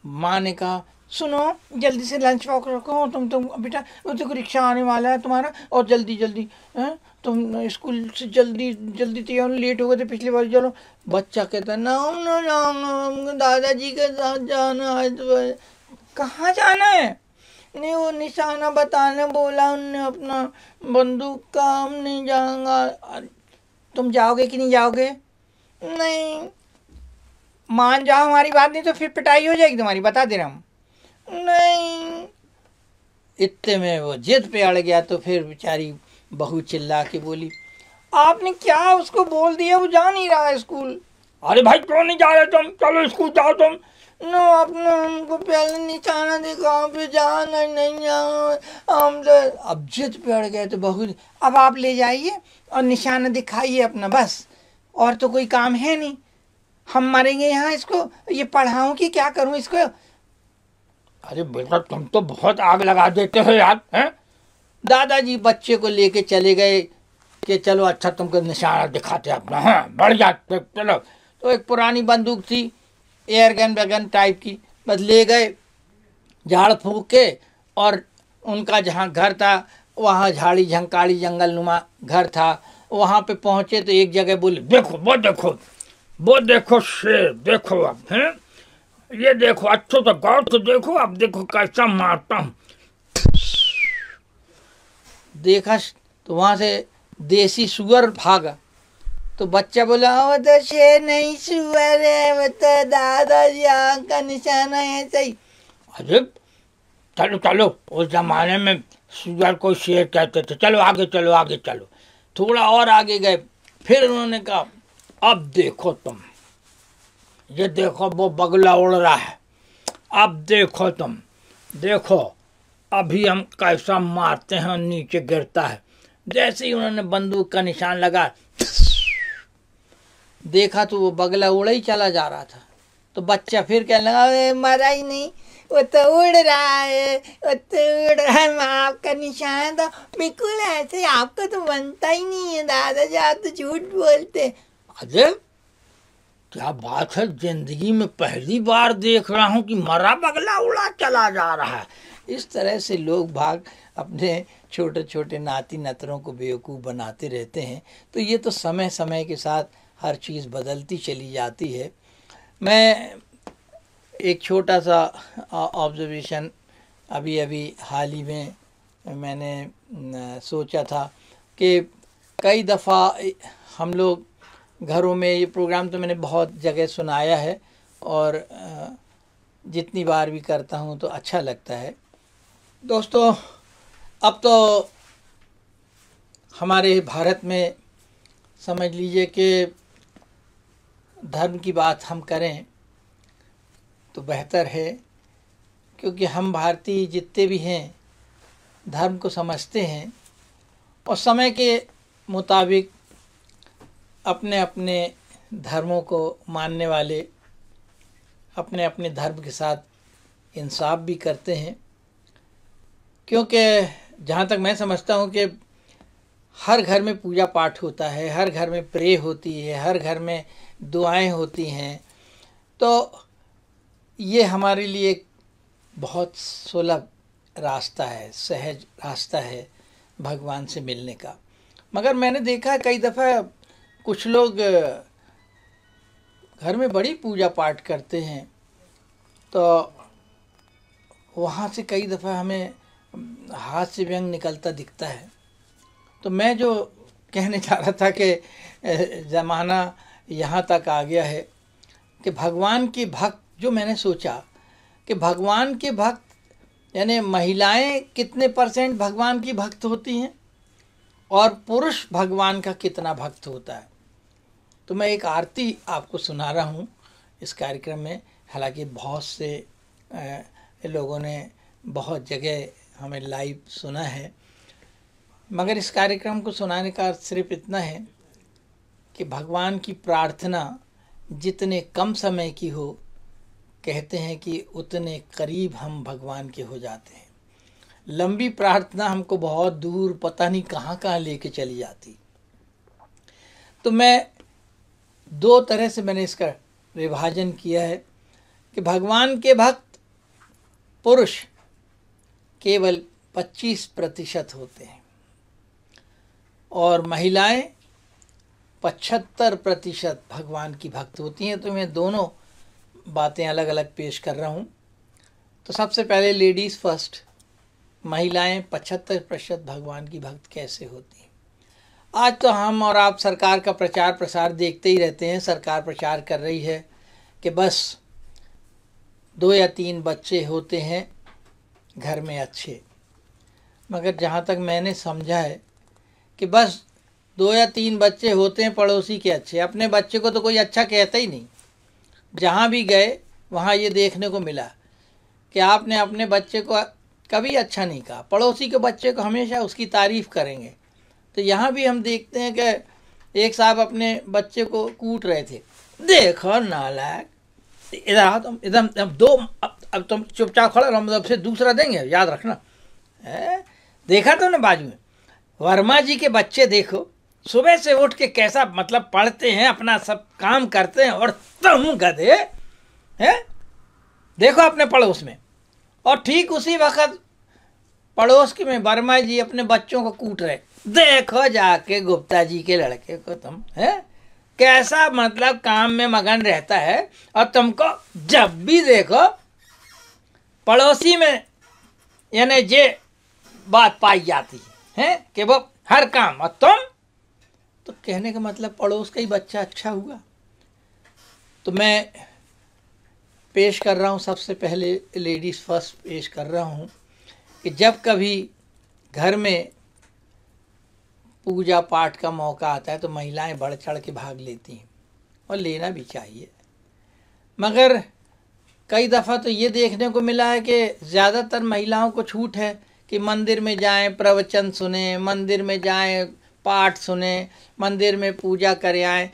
माँ ने कहा सुनो जल्दी से लंच बॉक्स रखो, तुम बेटा वो तो रिक्शा आने वाला है तुम्हारा, और जल्दी जल्दी तुम स्कूल से जल्दी तैयार, लेट हो गए थे पिछली बार। चलो। बच्चा कहता ना दादाजी के साथ जाना है। तो कहाँ जाना है? नहीं वो निशाना बताने बोला उनने अपना बंदूक का, हम नहीं जाऊंगा। तुम जाओगे कि नहीं जाओगे? नहीं। मान जाओ हमारी बात, नहीं तो फिर पिटाई हो जाएगी तुम्हारी, बता दे रहा हम। नहीं। इतने में वो जिद पे अड़ गया तो फिर बेचारी बहू चिल्ला के बोली आपने क्या उसको बोल दिया, वो जा नहीं रहा है स्कूल। अरे भाई क्यों नहीं जा रहे तुम, चलो स्कूल जाओ तुम। नो आपने हमको पहले निशाना दिखाओ, फिर जाना नहीं जाओ हम तो। अब जिद पे अड़ गए तो बहू अब आप ले जाइए और निशाना दिखाइए अपना, बस और तो कोई काम है नहीं, हम मरेंगे यहाँ, इसको ये पढ़ाऊँ कि क्या करूँ इसको। अरे बेटा तुम तो बहुत आग लगा देते हो यार। हैं? दादाजी बच्चे को लेके चले गए कि चलो अच्छा तुमको निशाना दिखाते अपना। हाँ बढ़िया, चलो। तो एक पुरानी बंदूक थी, एयर गन वैगन टाइप की, बस ले गए झाड़ फूक के, और उनका जहाँ घर था वहाँ झाड़ी झंकाड़ी जंगल नुमा घर था। वहाँ पे पहुँचे तो एक जगह बोले देखो वो देखो शेर, देखो अब। हैं ये देखो, अच्छे से गौर से देखो, अब देखो कैसा मारता हूँ। देखा तो वहाँ से देसी सुअर भागा। तो बच्चा बोला वो तो शेर नहीं सुअर है, वो तो दादाजी आँख का निशाना है सही। अरे चलो चलो, उस जमाने में सुअर को शेर कहते थे, चलो आगे चलो आगे चलो। थोड़ा और आगे गए, फिर उन्होंने कहा अब देखो तुम, ये देखो वो बगुला उड़ रहा है, अब देखो तुम, देखो अभी हम कैसा मारते हैं, नीचे गिरता है। जैसे ही उन्होंने बंदूक का निशान लगा, देखा तो वो बगला उड़ा ही चला जा रहा था। तो बच्चा फिर कहने लगा मरा ही नहीं, वो तो उड़ रहा है, वो तो उड़ रहा है, आपका निशान था बिल्कुल ऐसे, आपका तो बनता ही नहीं है दादाजी, आप तो झूठ बोलते। अरे क्या बात है, जिंदगी में पहली बार देख रहा हूँ कि मरा बगला उड़ा चला जा रहा है। इस तरह से लोग भाग अपने छोटे छोटे नाती नतरों को बेवकूफ़ बनाते रहते हैं। तो ये तो समय समय के साथ हर चीज़ बदलती चली जाती है। मैं एक छोटा सा ऑब्जर्वेशन अभी अभी हाल ही में मैंने सोचा था कि कई दफ़ा हम लोग घरों में, ये प्रोग्राम तो मैंने बहुत जगह सुनाया है और जितनी बार भी करता हूँ तो अच्छा लगता है। दोस्तों, अब तो हमारे भारत में समझ लीजिए कि धर्म की बात हम करें तो बेहतर है, क्योंकि हम भारतीय जितने भी हैं धर्म को समझते हैं और समय के मुताबिक अपने अपने धर्मों को मानने वाले अपने अपने धर्म के साथ इंसाफ भी करते हैं। क्योंकि जहाँ तक मैं समझता हूँ कि हर घर में पूजा पाठ होता है, हर घर में प्रे होती है, हर घर में दुआएं होती हैं, तो ये हमारे लिए एक बहुत सुलभ रास्ता है, सहज रास्ता है भगवान से मिलने का। मगर मैंने देखा कई दफ़ा कुछ लोग घर में बड़ी पूजा पाठ करते हैं, तो वहाँ से कई दफ़ा हमें हाथ से व्यंग निकलता दिखता है। तो मैं जो कहने चाह रहा था कि ज़माना यहाँ तक आ गया है कि भगवान के भक्त, जो मैंने सोचा कि भगवान के भक्त यानी महिलाएं कितने % भगवान की भक्त होती हैं और पुरुष भगवान का कितना भक्त होता है। तो मैं एक आरती आपको सुना रहा हूँ इस कार्यक्रम में। हालांकि बहुत से लोगों ने बहुत जगह हमें लाइव सुना है, मगर इस कार्यक्रम को सुनाने का सिर्फ इतना है कि भगवान की प्रार्थना जितने कम समय की हो, कहते हैं कि उतने करीब हम भगवान के हो जाते हैं। लंबी प्रार्थना हमको बहुत दूर पता नहीं कहाँ कहाँ लेके चली जाती। तो मैं दो तरह से मैंने इसका विभाजन किया है कि भगवान के भक्त पुरुष केवल 25% होते हैं और महिलाएं 75% भगवान की भक्त होती हैं। तो मैं दोनों बातें अलग अलग पेश कर रहा हूँ। तो सबसे पहले लेडीज़ फर्स्ट, महिलाएं 75% भगवान की भक्त कैसे होती हैं। आज तो हम और आप सरकार का प्रचार प्रसार देखते ही रहते हैं। सरकार प्रचार कर रही है कि बस 2 या 3 बच्चे होते हैं घर में अच्छे, मगर जहाँ तक मैंने समझा है कि बस 2 या 3 बच्चे होते हैं पड़ोसी के अच्छे, अपने बच्चे को तो कोई अच्छा कहता ही नहीं। जहाँ भी गए वहाँ ये देखने को मिला कि आपने अपने बच्चे को कभी अच्छा नहीं कहा, पड़ोसी के बच्चे को हमेशा उसकी तारीफ़ करेंगे। तो यहाँ भी हम देखते हैं कि एक साहब अपने बच्चे को कूट रहे थे, देखो नालायक, इधर आओ तुम, इधर दो, अब तुम चुपचाप खड़ा रहो, मतलब से दूसरा देंगे, याद रखना है। देखा तुमने बाजू में वर्मा जी के बच्चे, देखो सुबह से उठ के कैसा मतलब पढ़ते हैं, अपना सब काम करते हैं, और तुम गधे हैं देखो अपने पड़ोस में। और ठीक उसी वक्त पड़ोस के में वर्मा जी अपने बच्चों को कूट रहे, देखो जाके गुप्ता जी के लड़के को तुम, है कैसा मतलब काम में मगन रहता है, और तुमको जब भी देखो पड़ोसी में यानी ये बात पाई जाती हैं कि वो हर काम, और तुम तो कहने का मतलब पड़ोस का ही बच्चा अच्छा हुआ। तो मैं पेश कर रहा हूँ, सबसे पहले लेडीज़ फर्स्ट पेश कर रहा हूँ कि जब कभी घर में पूजा पाठ का मौका आता है तो महिलाएं बढ़ चढ़ के भाग लेती हैं, और लेना भी चाहिए। मगर कई दफ़ा तो ये देखने को मिला है कि ज़्यादातर महिलाओं को छूट है कि मंदिर में जाएं, प्रवचन सुने, मंदिर में जाएं, पाठ सुने, मंदिर में पूजा करे आएँ।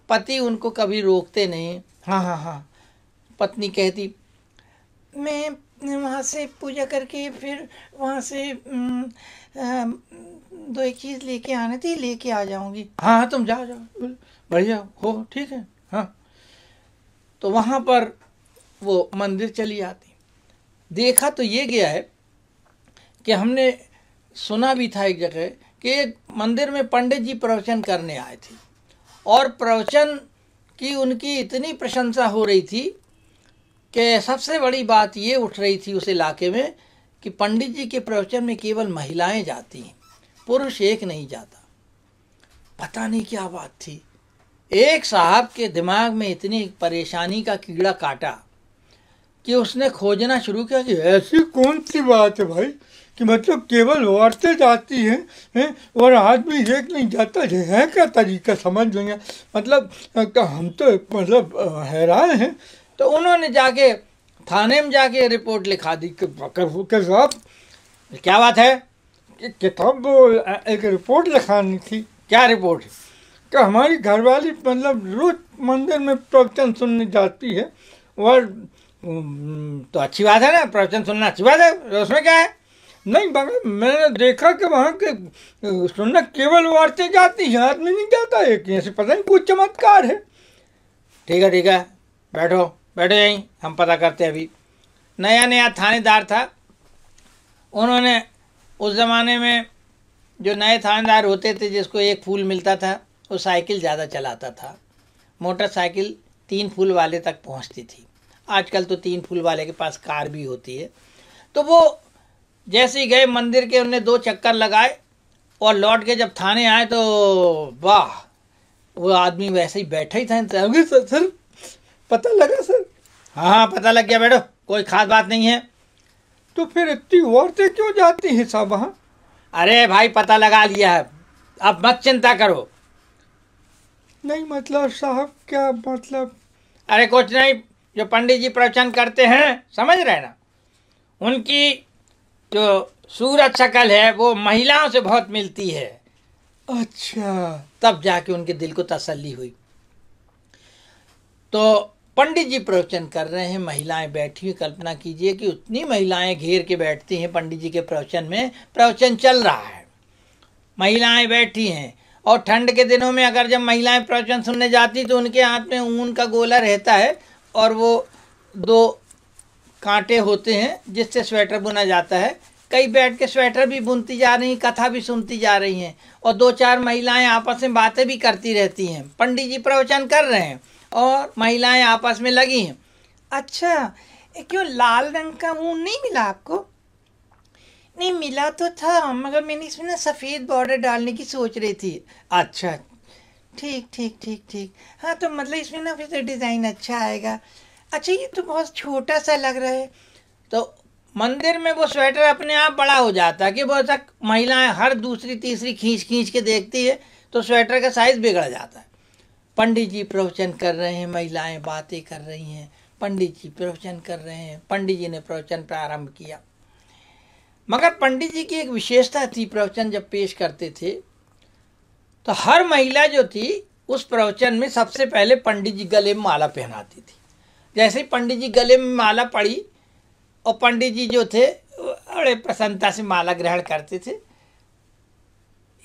पति उनको कभी रोकते नहीं। हाँ हाँ हाँ, पत्नी कहती मैं वहाँ से पूजा करके फिर वहाँ से 2-1 चीज़ लेके आनी थी, लेके आ जाऊँगी। हाँ हाँ, तुम जाओ जाओ, बढ़िया हो, ठीक है। हाँ, तो वहाँ पर वो मंदिर चली आती। देखा तो ये गया है कि हमने सुना भी था एक जगह कि एक मंदिर में पंडित जी प्रवचन करने आए थे, और प्रवचन की उनकी इतनी प्रशंसा हो रही थी कि सबसे बड़ी बात ये उठ रही थी उस इलाके में कि पंडित जी के प्रवचन में केवल महिलाएं जाती हैं, पुरुष एक नहीं जाता। पता नहीं क्या बात थी। एक साहब के दिमाग में इतनी परेशानी का कीड़ा काटा कि उसने खोजना शुरू किया कि ऐसी कौन सी बात है भाई कि मतलब केवल औरतें जाती हैं और आदमी एक नहीं जाता है? क्या तरीका समझ लेंगे, मतलब हम तो मतलब हैरान हैं। तो उन्होंने जाके थाने में जाके रिपोर्ट लिखा दी कि साहब क्या बात है, किताब एक रिपोर्ट लिखानी थी। क्या रिपोर्ट? कि हमारी घरवाली मतलब रोज मंदिर में प्रवचन सुनने जाती है, और तो अच्छी बात है ना, प्रवचन सुनना अच्छी बात है, उसमें क्या है? नहीं, मगर मैंने देखा कि वहाँ के सुनना केवल औरतें जाती हैं, आदमी नहीं जाता है। ऐसे पता नहीं कुछ चमत्कार है। ठीक है, बैठो बैठो यहीं, हम पता करते हैं। अभी नया नया थानेदार था। उन्होंने उस ज़माने में जो नए थानेदार होते थे जिसको एक फूल मिलता था, वो साइकिल ज़्यादा चलाता था। मोटरसाइकिल 3 फूल वाले तक पहुंचती थी। आजकल तो 3 फूल वाले के पास कार भी होती है। तो वो जैसे ही गए मंदिर के, उन्हें 2 चक्कर लगाए और लौट के जब थाने आए तो वाह, वो आदमी वैसे ही बैठा ही था। सर पता लगा सर? हाँ, पता लग गया, बैठो, कोई खास बात नहीं है। तो फिर इतनी औरतें क्यों जाती हैं साहब वहाँ? अरे भाई, पता लगा लिया है, अब मत चिंता करो। नहीं मतलब साहब, क्या मतलब? अरे कुछ नहीं, जो पंडित जी प्रवचन करते हैं, समझ रहे ना, उनकी जो सूरत शक्ल है वो महिलाओं से बहुत मिलती है। अच्छा, तब जाके उनके दिल को तसल्ली हुई। तो पंडित जी प्रवचन कर रहे हैं, महिलाएं बैठी हुई, कल्पना कीजिए कि उतनी महिलाएं घेर के बैठती हैं पंडित जी के प्रवचन में। प्रवचन चल रहा है, महिलाएं बैठी हैं, और ठंड के दिनों में अगर जब महिलाएं प्रवचन सुनने जाती तो उनके हाथ में ऊन का गोला रहता है, और वो 2 कांटे होते हैं जिससे स्वेटर बुना जाता है। कई बैठ के स्वेटर भी बुनती जा रही हैं, कथा भी सुनती जा रही हैं, और 2-4 महिलाएं आपस में बातें भी करती रहती हैं। पंडित जी प्रवचन कर रहे हैं और महिलाएं आपस में लगी हैं। अच्छा, क्यों लाल रंग का ऊन नहीं मिला आपको? नहीं मिला तो था, मगर मैंने इसमें ना सफ़ेद बॉर्डर डालने की सोच रही थी। अच्छा, ठीक। हाँ, तो मतलब इसमें ना फिर तो डिज़ाइन अच्छा आएगा। अच्छा, ये तो बहुत छोटा सा लग रहा है। तो मंदिर में वो स्वेटर अपने आप बड़ा हो जाता है कि वो तक महिलाएं हर दूसरी तीसरी खींच के देखती है तो स्वेटर का साइज बिगड़ जाता है। पंडित जी प्रवचन कर रहे हैं, महिलाएं बातें कर रही हैं, पंडित जी प्रवचन कर रहे हैं। पंडित जी ने प्रवचन प्रारंभ किया, मगर पंडित जी की एक विशेषता थी, प्रवचन जब पेश करते थे तो हर महिला जो थी उस प्रवचन में सबसे पहले पंडित जी गले में माला पहनाती थी। जैसे ही पंडित जी गले में माला पड़ी, और पंडित जी जो थे बड़े प्रसन्नता से माला ग्रहण करते थे।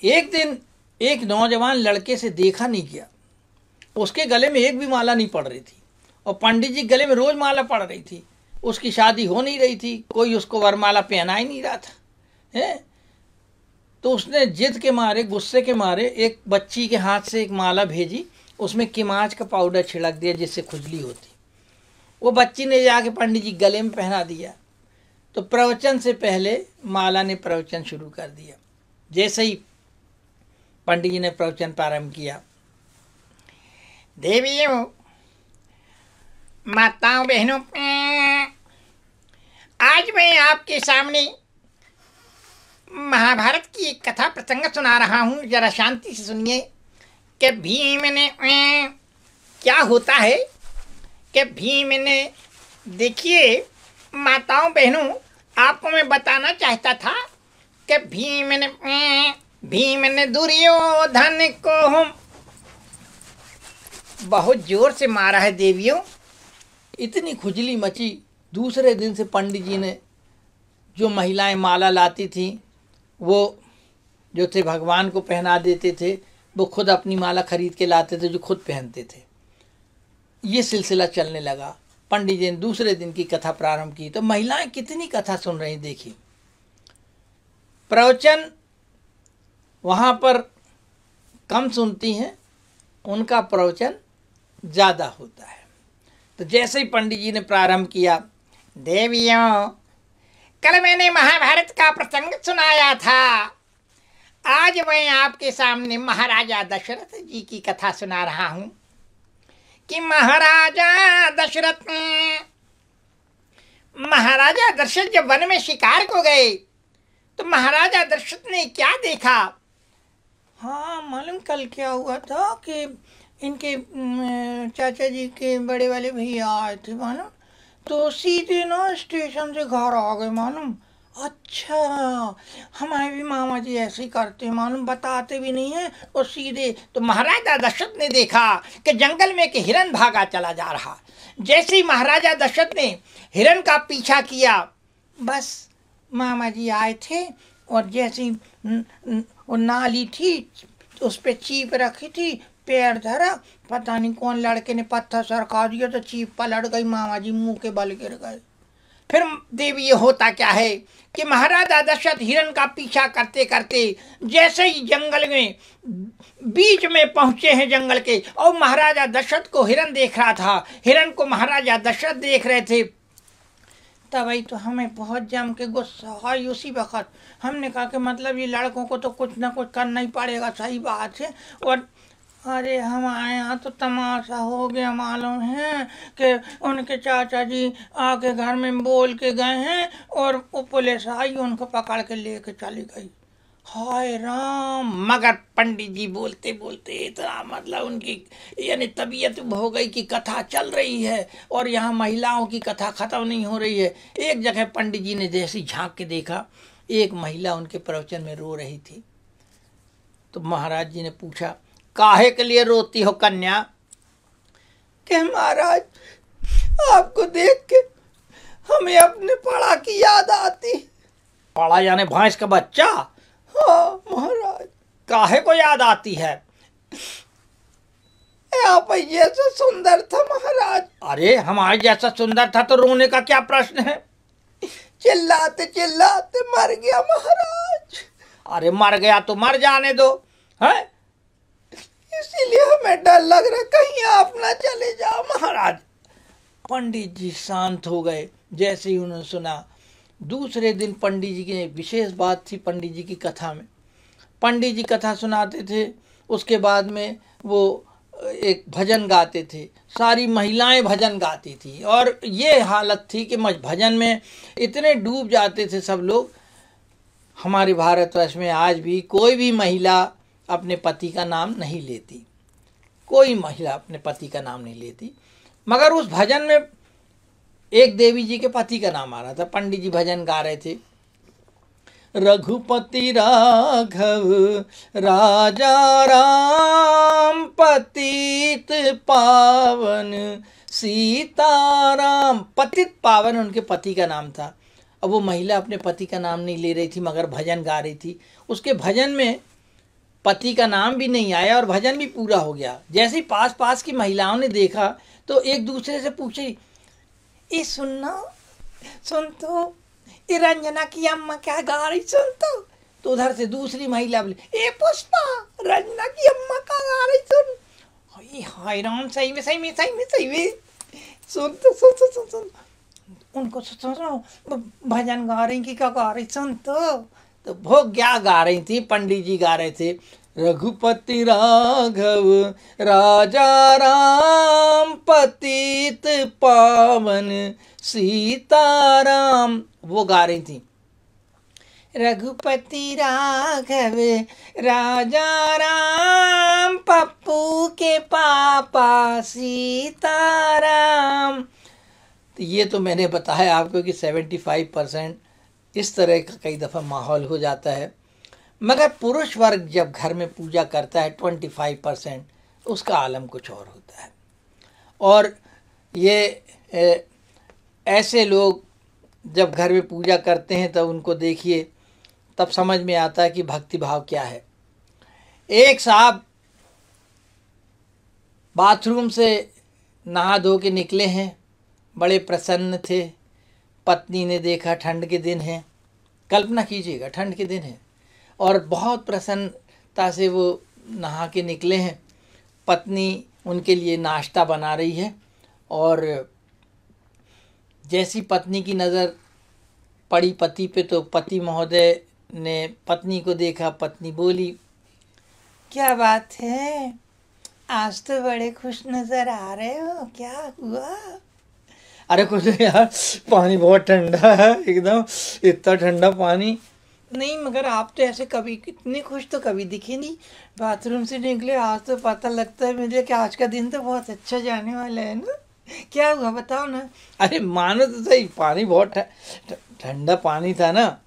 एक दिन एक नौजवान लड़के से देखा नहीं गया, उसके गले में एक भी माला नहीं पड़ रही थी, और पंडित जी गले में रोज माला पड़ रही थी। उसकी शादी हो नहीं रही थी, कोई उसको वरमाला पहना ही नहीं रहा था है। तो उसने जिद के मारे, गुस्से के मारे, एक बच्ची के हाथ से एक माला भेजी, उसमें किमाच का पाउडर छिड़क दिया जिससे खुजली होती। वो बच्ची ने जाके पंडित जी गले में पहना दिया। तो प्रवचन से पहले माला ने प्रवचन शुरू कर दिया। जैसे ही पंडित जी ने प्रवचन प्रारंभ किया, देवियों, माताओं, बहनों, आज मैं आपके सामने महाभारत की एक कथा प्रसंग सुना रहा हूँ। जरा शांति से सुनिए कि भीम ने क्या होता है कि भीम ने, देखिए माताओं बहनों, आपको मैं बताना चाहता था कि भीम ने दुर्योधन को बहुत जोर से मारा है। देवियों, इतनी खुजली मची। दूसरे दिन से पंडित जी ने जो महिलाएं माला लाती थीं, वो जो थे भगवान को पहना देते थे, वो खुद अपनी माला खरीद के लाते थे जो खुद पहनते थे। ये सिलसिला चलने लगा। पंडित जी ने दूसरे दिन की कथा प्रारंभ की तो महिलाएं कितनी कथा सुन रही। देखिए, प्रवचन वहाँ पर कम सुनती हैं, उनका प्रवचन ज़्यादा होता है। तो जैसे ही पंडित जी ने प्रारंभ किया, देवियों, कल मैंने महाभारत का प्रसंग सुनाया था। आज मैं आपके सामने महाराजा दशरथ जी की कथा सुना रहा हूँ कि महाराजा दशरथ जब वन में शिकार को गए तो महाराजा दशरथ ने क्या देखा? हाँ, मालूम कल क्या हुआ था कि इनके चाचा जी के बड़े वाले भैया आए थे मालूम, तो सीधे ना स्टेशन से घर आ गए मालूम। अच्छा, हमारे भी मामा जी ऐसे ही करते हैं मालूम, बताते भी नहीं है और सीधे। तो महाराजा दशरथ ने देखा कि जंगल में एक हिरन भागा चला जा रहा। जैसे ही महाराजा दशरथ ने हिरन का पीछा किया, बस मामा जी आए थे और जैसी वो नाली थी उस पे चीप रखी थी, पैर धरा, पता नहीं कौन लड़के ने पत्थर सरका दिया तो चीप पलट गई, मामा जी मुंह के बल गिर गए। फिर देवी, ये होता क्या है कि महाराजा दशरथ हिरन का पीछा करते करते जैसे ही जंगल में बीच में पहुंचे हैं जंगल के, और महाराजा दशरथ को हिरन देख रहा था, हिरन को महाराजा दशरथ देख रहे थे। तभी तो हमें बहुत जम के गुस्सा आई। उसी वक्त हमने कहा कि मतलब ये लड़कों को तो कुछ ना कुछ करना ही पड़ेगा, सही बात है। और अरे हमारे यहाँ तो तमाशा हो गया मालूम है कि उनके चाचा जी आके घर में बोल के गए हैं और वो पुलिस आई उनको पकड़ के लेके चली गई। हाय राम! मगर पंडित जी बोलते बोलते इतना मतलब उनकी यानी तबीयत हो गई कि कथा चल रही है और यहाँ महिलाओं की कथा खत्म नहीं हो रही है। एक जगह पंडित जी ने जैसे झांक के देखा, एक महिला उनके प्रवचन में रो रही थी। तो महाराज जी ने पूछा, काहे के लिए रोती हो कन्या? कि महाराज, आपको देख के हमें अपने पड़ा की याद आती। पड़ा यानी भैंस का बच्चा? हाँ महाराज। काहे को याद आती है? आप जैसा सुंदर था महाराज। अरे हमारे जैसा सुंदर था तो रोने का क्या प्रश्न है? चिल्लाते चिल्लाते मर गया महाराज। अरे मर गया तो मर जाने दो, है? इसीलिए हमें डर लग रहा, कहीं आप ना चले जाओ महाराज। पंडित जी शांत हो गए जैसे ही उन्होंने सुना। दूसरे दिन पंडित जी की एक विशेष बात थी। पंडित जी की कथा में पंडित जी कथा सुनाते थे, उसके बाद में वो एक भजन गाते थे। सारी महिलाएं भजन गाती थी और ये हालत थी कि भजन में इतने डूब जाते थे सब लोग। हमारे भारतवर्ष में आज भी कोई भी महिला अपने पति का नाम नहीं लेती, कोई महिला अपने पति का नाम नहीं लेती। मगर उस भजन में एक देवी जी के पति का नाम आ रहा था। पंडित जी भजन गा रहे थे, रघुपति राघव राजा राम पतित पावन सीताराम। पतित पावन उनके पति का नाम था। अब वो महिला अपने पति का नाम नहीं ले रही थी मगर भजन गा रही थी। उसके भजन में पति का नाम भी नहीं आया और भजन भी पूरा हो गया। जैसे ही पास पास की महिलाओं ने देखा तो एक दूसरे से पूछे, ये सुनना, सुन तो ये रंजना की अम्मा क्या गा रही, सुन तो उधर से दूसरी महिला बोली, ए पुष्पा, रंजना की अम्मा का गा रही, सुन। हाय राम, सही में सुन तो सुन उनको सुनो भजन गा रही कि क्या गा रही, सुन तो तो वो क्या गा रही थी, पंडित जी गा रहे थे, रघुपति राघव राजा राम पतित पावन सीताराम, वो गा रही थी। रघुपति राघव राजा राम पप्पू के पापा सीताराम। तो ये तो मैंने बताया आपको कि 75% इस तरह का कई दफ़ा माहौल हो जाता है। मगर पुरुष वर्ग जब घर में पूजा करता है 25% उसका आलम कुछ और होता है। और ये ऐसे लोग जब घर में पूजा करते हैं तब उनको देखिए, तब समझ में आता है कि भक्ति भाव क्या है। एक साहब बाथरूम से नहा धो के निकले हैं, बड़े प्रसन्न थे। पत्नी ने देखा, ठंड के दिन है, कल्पना कीजिएगा ठंड के दिन है, और बहुत प्रसन्नता से वो नहा के निकले हैं। पत्नी उनके लिए नाश्ता बना रही है और जैसी पत्नी की नज़र पड़ी पति पे तो पति महोदय ने पत्नी को देखा। पत्नी बोली, क्या बात है, आज तो बड़े खुश नजर आ रहे हो, क्या हुआ? अरे कुछ नहीं यार, पानी बहुत ठंडा है एकदम, इतना ठंडा पानी। नहीं मगर आप तो ऐसे कभी इतने खुश तो कभी दिखे नहीं, बाथरूम से निकले। आज तो पता लगता है मुझे कि आज का दिन तो बहुत अच्छा जाने वाला है ना। क्या हुआ बताओ ना। अरे मानो तो सही, पानी बहुत ठंडा पानी था ना।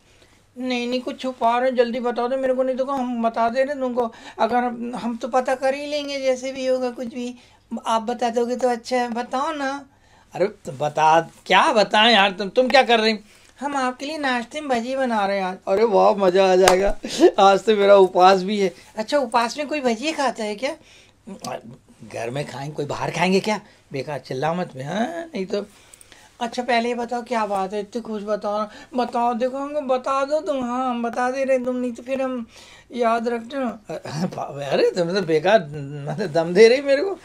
नहीं कुछ छुपा रहे, जल्दी बता दो मेरे को, नहीं तो हम बता दे रहे तुमको। अगर हम तो पता कर ही लेंगे जैसे भी होगा, कुछ भी आप बता दोगे तो अच्छा है, बताओ ना। अरे तो बता, क्या बताएं यार, तुम क्या कर रही? हम आपके लिए नाश्ते में भजी बना रहे हैं आज। अरे वाह, मज़ा आ जाएगा, आज तो मेरा उपवास भी है। अच्छा, उपवास में कोई भजिए खाता है क्या? घर में खाएंगे, कोई बाहर खाएंगे क्या? बेकार चिल्ला मत में, हाँ नहीं तो। अच्छा पहले ये बताओ क्या बात है, इतने खुश बताओ देखो हमको बता दो तुम। हाँ हम बता दे रहे तुम, नहीं तो फिर हम याद रखते ना। अरे तुम तो बेकार मतलब दम दे रही मेरे को।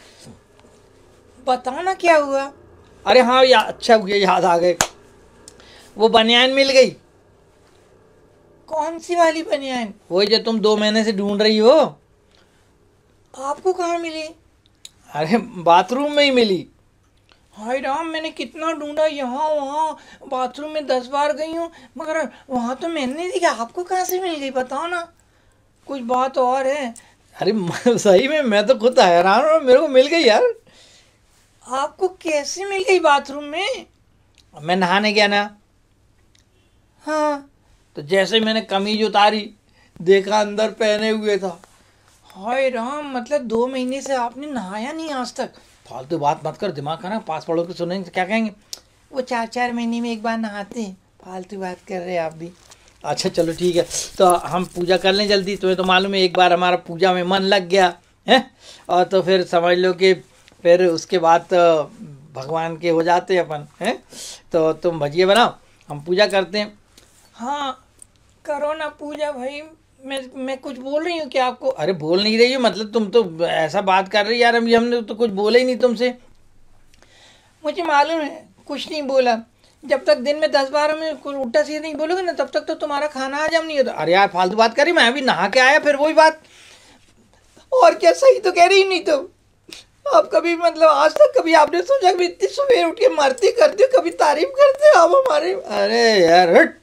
बताओ ना क्या हुआ। अरे हाँ अच्छा हुआ, याद आ गए, वो बनियान मिल गई। कौन सी वाली बनियान? वही जो तुम 2 महीने से ढूंढ रही हो। आपको कहाँ मिली? अरे बाथरूम में ही मिली। हाय राम, मैंने कितना ढूंढा, यहाँ वहाँ बाथरूम में 10 बार गई हूँ, मगर वहाँ तो मैंने नहीं देखा। आपको कहाँ से मिल गई बताओ ना, कुछ बात और है। अरे सही में मैं तो खुद हैरान हूँ, मेरे को मिल गई यार। आपको कैसे मिल गई बाथरूम में? मैं नहाने गया ना। हाँ तो जैसे ही मैंने कमीज उतारी देखा अंदर पहने हुए था। हाय राम, मतलब 2 महीने से आपने नहाया नहीं आज तक? फालतू बात मत कर, दिमाग खराब, पास पड़ोस के सुनेंगे तो क्या कहेंगे। वो 4-4 महीने में एक बार नहाते हैं, फालतू बात कर रहे हैं आप भी। अच्छा चलो ठीक है, तो हम पूजा कर लें जल्दी। तुम्हें तो मालूम है एक बार हमारा पूजा में मन लग गया है, और तो फिर समझ लो कि फिर उसके बाद तो भगवान के हो जाते अपन हैं। तो तुम भजिए बनाओ, हम पूजा करते हैं। हाँ करो ना पूजा भाई। मैं कुछ बोल रही हूँ क्या आपको? अरे बोल नहीं रही हो, मतलब तुम तो ऐसा बात कर रही यार, अभी हमने तो कुछ बोला ही नहीं तुमसे। मुझे मालूम है कुछ नहीं बोला। जब तक दिन में 10 बार में कुछ उल्टा सीधा नहीं बोलोगे ना, तब तक तो तुम्हारा खाना हजम नहीं होता। अरे यार फालतू बात कर रही, मैं अभी नहा के आया, फिर वही बात। और क्या, सही तो कह रही नहीं तो। आप कभी मतलब आज तक कभी आपने सोचा कि इतनी सुबह उठ के मरती करते हो, कभी तारीफ करते हो आप हमारे? अरे यार हट,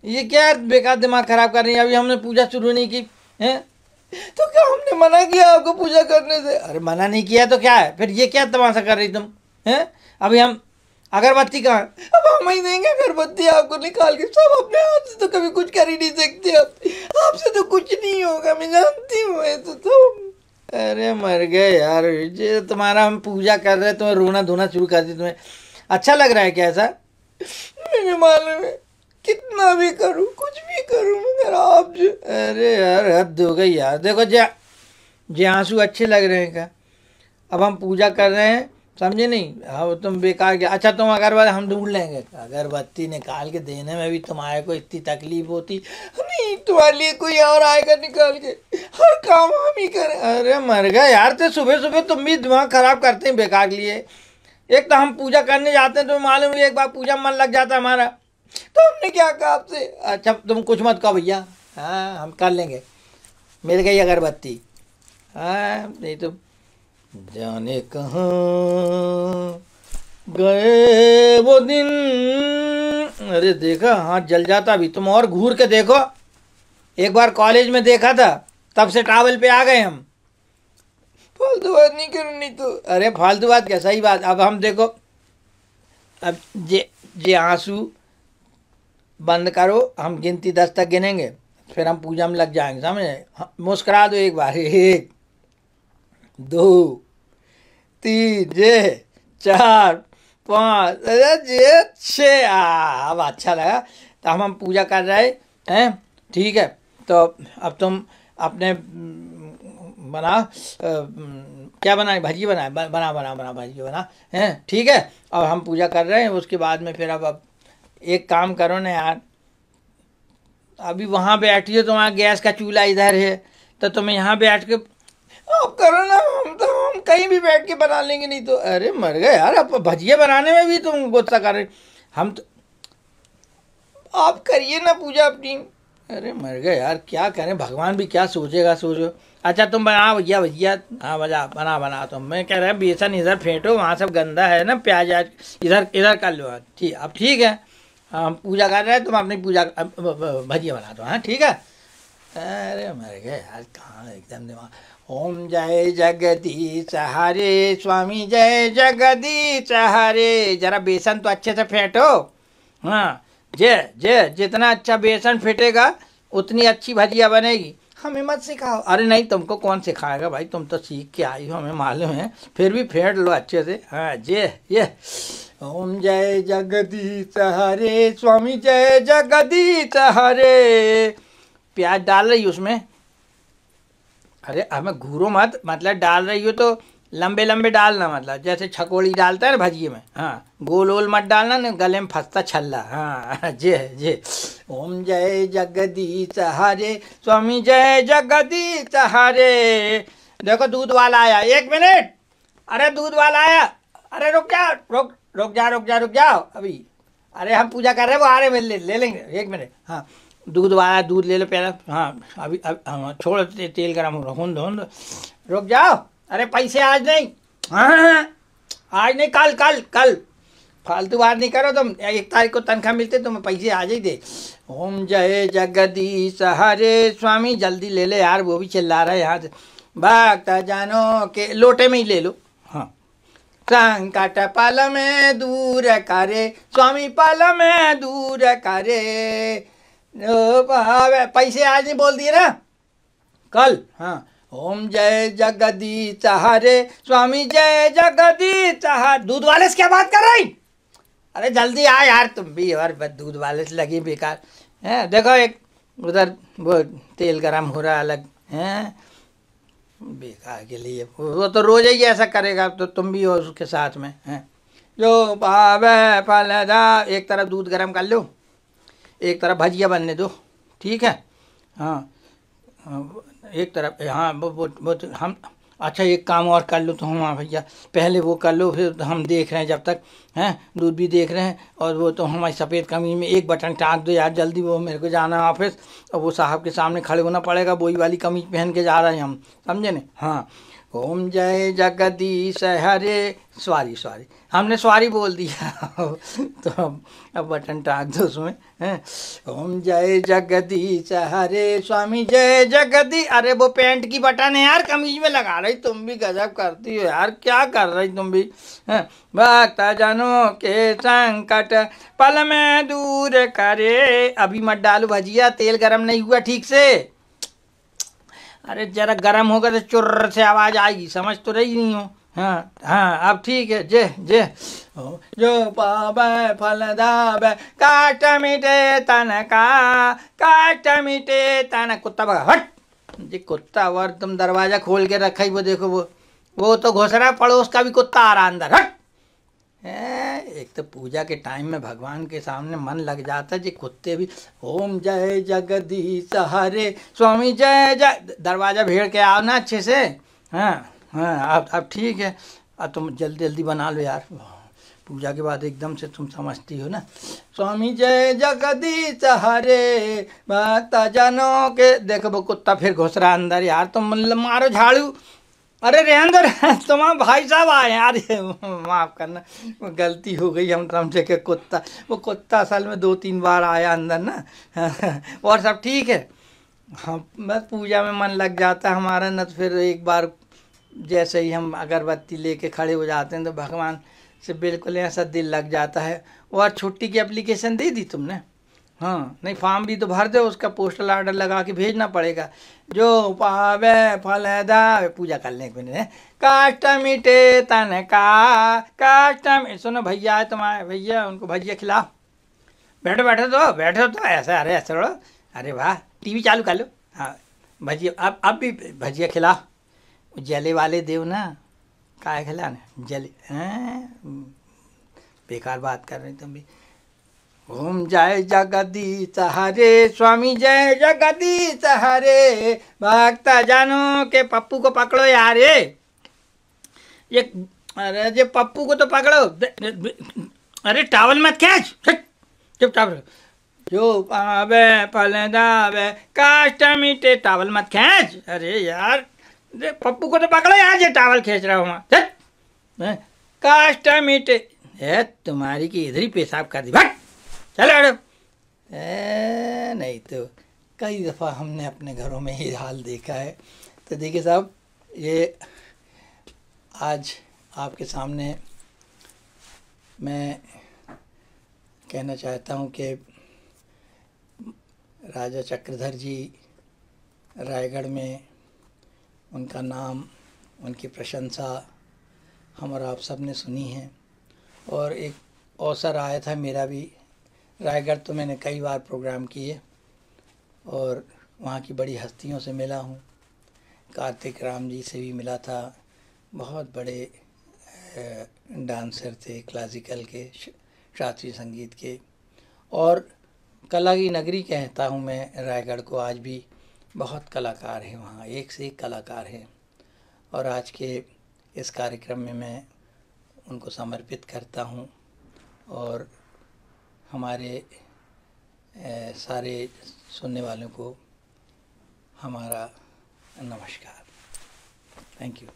ये क्या बेकार दिमाग खराब कर रही है, अभी हमने पूजा शुरू नहीं की है। तो क्या हमने मना किया आपको पूजा करने से? अरे मना नहीं किया तो क्या है फिर, ये क्या तमाशा कर रही तुम हैं? अभी हम अगरबत्ती कहाँ? अब हम ही देंगे अगरबत्ती आपको निकाल के, सब अपने हाथ से तो कभी कुछ कर ही नहीं सकते। आपसे तो कुछ नहीं होगा, मैं जानती हूँ तो। अरे मर गए यार, ये तुम्हारा हम पूजा कर रहे हैं, तुम्हें रोना धोना शुरू कर दी। तुम्हें अच्छा लग रहा है क्या ऐसा? मुझे मालूम है, कितना भी करूं कुछ भी करूं मगर आप जो। अरे यार हद हो गई यार। देखो जे आंसू अच्छे लग रहे हैं क्या? अब हम पूजा कर रहे हैं, समझे नहीं? हाँ तुम बेकार गया। अच्छा तुम अगरबत्ती हम ढूंढ लेंगे, अगरबत्ती निकाल के देने में भी तुम्हारे को इतनी तकलीफ होती नहीं, तुम्हारे लिए कोई और आएगा निकाल के, हर काम हम ही करें। अरे मर गए यार, तो सुबह सुबह तुम भी दिमाग खराब करते हैं बेकार के लिए। एक तो हम पूजा करने जाते हैं, तुम्हें मालूम है एक बार पूजा में मन लग जाता है हमारा तो हमने क्या कहा आपसे, अच्छा तुम कुछ मत कहो भैया, हाँ हम कर लेंगे, मिल गई अगरबत्ती, हाँ नहीं तो जाने कहाँ गए वो दिन। अरे देखा हाथ जल जाता अभी, तुम और घूर के देखो, एक बार कॉलेज में देखा था तब से टावल पे आ गए हम। फालतू बात नहीं करनी तो, अरे फालतू बात क्या, सही बात। अब हम देखो, अब जे आंसू बंद करो, हम गिनती 10 तक गिनेंगे, फिर हम पूजा में लग जाएंगे, समझे। मुस्कुरा दो एक बार, 1 2 3 जे 4 5 जे 6। अब अच्छा लगा, तो हम पूजा कर रहे हैं, ठीक है। तो अब तुम अपने बना, क्या बनाए, भजी बनाए, बना भजी बना हैं, ठीक है। अब हम पूजा कर रहे हैं, उसके बाद में फिर अब एक काम करो ना यार, अभी वहाँ बैठी हो, तुम्हारा गैस का चूल्हा इधर है, तो तुम यहाँ बैठ के आप करो ना, हम कहीं भी बैठ के बना लेंगे, नहीं तो अरे मर गए यार, अब भजिया बनाने में भी तुम गुस्सा कर रहे, हम तो आप करिए ना पूजा अपनी। अरे मर गए यार, क्या करें, भगवान भी क्या सोचेगा, सोचो। अच्छा तुम बना भैया भजिया, हाँ बना तुम, मैं कह रहा बेसन इधर फेंटो, वहाँ सब गंदा है ना, प्याज इधर कर लो, ठीक, अब ठीक है, हम पूजा कर रहे हैं, तुम अपनी पूजा भजिया बना दो, हाँ ठीक है। अरे मर गए यार, कहाँ एकदम दिमाग। ओम जय जगदीश हरे, स्वामी जय जगदीश हरे। जरा बेसन तो अच्छे से फेंटो, हाँ जितना अच्छा बेसन फेंटेगा उतनी अच्छी भजिया बनेगी, हमें मत सिखाओ। अरे नहीं, तुमको कौन सिखाएगा भाई, तुम तो सीख के आई हो, हमें मालूम है, फिर भी फेंट लो अच्छे से, हाँ ये ओम जय जगदीश हरे, स्वामी जय जगदीश हरे। प्याज डाल रही हो उसमें, अरे हमें घूरो मत, मतलब डाल रही हो तो लंबे लंबे डालना, मतलब जैसे छकोड़ी डालता है ना भजिए में, हाँ गोल गोल मत डालना ना, गले में फंसता छल्ला, हाँ जे ओम जय जगदीश हरे, स्वामी जय जगदीश हरे। देखो दूध वाला आया, 1 मिनट, अरे दूध वाला आया, अरे रुक जाओ अभी, अरे हम पूजा कर रहे हैं, वो आ रहे, ले लेंगे, 1 मिनट, हाँ दूध वाला, दूध ले लो पहले, हाँ अभी हाँ, छोड़ तेल गरम हो रहा, हों रुक जाओ, अरे पैसे आज नहीं, हाँ आज नहीं, कल फालतू बात नहीं करो तुम, 1 तारीख को तनख्वाह मिलते तुम्हें पैसे आज ही दे। ओम जय जगदीश हरे, स्वामी जल्दी ले ले यार, वो भी चिल्ला रहा है यहाँ से, भक्त जानो के लोटे में ही ले लो, हाँ संकट पल में दूर करे, स्वामी पल में दूर करे। पैसे आज नहीं बोल दिए ना, कल, हाँ ओम जय जगदीश हरे, स्वामी जय जगदीश हरे। दूध वाले से क्या बात कर रही, अरे जल्दी आ यार, तुम भी यार दूध वाले से लगी बेकार है। देखो एक उधर वो तेल गरम हो रहा अलग है, बेकार के लिए, वो तो रोज ही ऐसा करेगा, तो तुम भी हो उसके साथ में हैं। जो पावे फलदा, एक तरफ दूध गरम कर लो, एक तरफ भजिया बनने दो, ठीक है, हाँ एक तरफ, हाँ वो हम, अच्छा एक काम और कर लो तो हम, हाँ भैया पहले वो कर लो, फिर हम देख रहे हैं जब तक, हैं दूध भी देख रहे हैं, और वो तो हमारी सफ़ेद कमीज में एक बटन टाँक दो यार जल्दी, वो मेरे को जाना है ऑफिस, और वो साहब के सामने खड़े होना पड़ेगा, वही वाली कमीज पहन के जा रहे हैं हम, समझे न, हाँ ओम जय जगदीश हरे, सॉरी हमने सॉरी बोल दिया तो अब बटन टाँक दो उसमें, हैं ओम जय जगदीश हरे, स्वामी जय जगदीश। अरे वो पैंट की बटन है यार, कमीज में लगा रही, तुम भी गजब करती हो यार, क्या कर रही तुम भी, हैं भक्त जनों के संकट पल में दूर करे। अभी मत डालो भजिया, तेल गरम नहीं हुआ ठीक से, अरे जरा गरम होगा तो चुर्र से आवाज आएगी, समझ तो रही नहीं हो, हाँ अब ठीक है। जे जो पावे फल दावे, काट मिटे तन का, काट मिटे तन। कुत्ता भगा, हट जी कुत्ता, और तुम दरवाजा खोल के रखा ही, वो देखो वो तो घुस रहा, पड़ोस का भी कुत्ता आ रहा अंदर, हट। एक तो पूजा के टाइम में भगवान के सामने मन लग जाता है जी, कुत्ते भी। ओम जय जगदीश हरे, स्वामी जय जय। दरवाजा भेड़ के आओ ना अच्छे से, हाँ अब ठीक है। अब तुम जल्दी जल्दी बना लो यार, पूजा के बाद एकदम से तुम समझती हो ना। स्वामी जय जगदीश हरे भक्त जनों के, देखो वो कुत्ता फिर घुस रहा अंदर। यार तुम मारो झाड़ू। अरे रेंद्र तुम्हारा भाई साहब आए यार, माफ़ करना वो गलती हो गई हम समझे कि कुत्ता, वो कुत्ता असल में 2-3 बार आया अंदर ना। और सब ठीक है। हाँ बस पूजा में मन लग जाता है हमारा न, तो फिर एक बार जैसे ही हम अगरबत्ती लेके खड़े हो जाते हैं तो भगवान से बिल्कुल ऐसा दिल लग जाता है। और छुट्टी की एप्लीकेशन दे दी तुमने? हाँ नहीं, फॉर्म भी तो भर दो, उसका पोस्टल ऑर्डर लगा के भेजना पड़ेगा। जो पावे फल दावे, पूजा कर लें काष्ट मिटे तन का काष्ट। सुनो भैया है तुम्हारे, भैया उनको भजिया खिलाओ। बैठो बैठो तो बैठो तो ऐसा, अरे ऐसा रहो। अरे वाह, टीवी चालू कर लो। हाँ भजिया, अब भी भजिया खिलाओ। जले वाले देव ना, काय खिलाने जले हैं, बेकार बात कर रहे तुम भी। ओम जय जगदीश हरे, स्वामी जय जगदीश हरे भक्त जानों के। पप्पू को पकड़ो यार, ये अरे ये पप्पू को तो पकड़ो। अरे टावल मत खींच, चुपचाप रहो। जो पावे फल दावे काष्ट मिटे, टावल मत खींच। अरे यार पप्पू को तो पकड़ो यार, ये टावल खींच रहा हूँ। काष्ट मिटे है तुम्हारी की, इधर ही पेशाब कर दी। भाग चलो मैडम। नहीं तो कई दफ़ा हमने अपने घरों में ये हाल देखा है। तो देखिए साहब, ये आज आपके सामने मैं कहना चाहता हूँ कि राजा चक्रधर जी रायगढ़ में, उनका नाम, उनकी प्रशंसा हम और आप सब ने सुनी है। और एक अवसर आया था मेरा भी, रायगढ़ तो मैंने कई बार प्रोग्राम किए और वहाँ की बड़ी हस्तियों से मिला हूँ। कार्तिक राम जी से भी मिला था, बहुत बड़े डांसर थे, क्लासिकल के, शास्त्रीय संगीत के। और कला की नगरी कहता हूँ मैं रायगढ़ को। आज भी बहुत कलाकार हैं वहाँ, एक से एक कलाकार हैं। और आज के इस कार्यक्रम में मैं उनको समर्पित करता हूँ। और हमारे सारे सुनने वालों को हमारा नमस्कार। Thank you.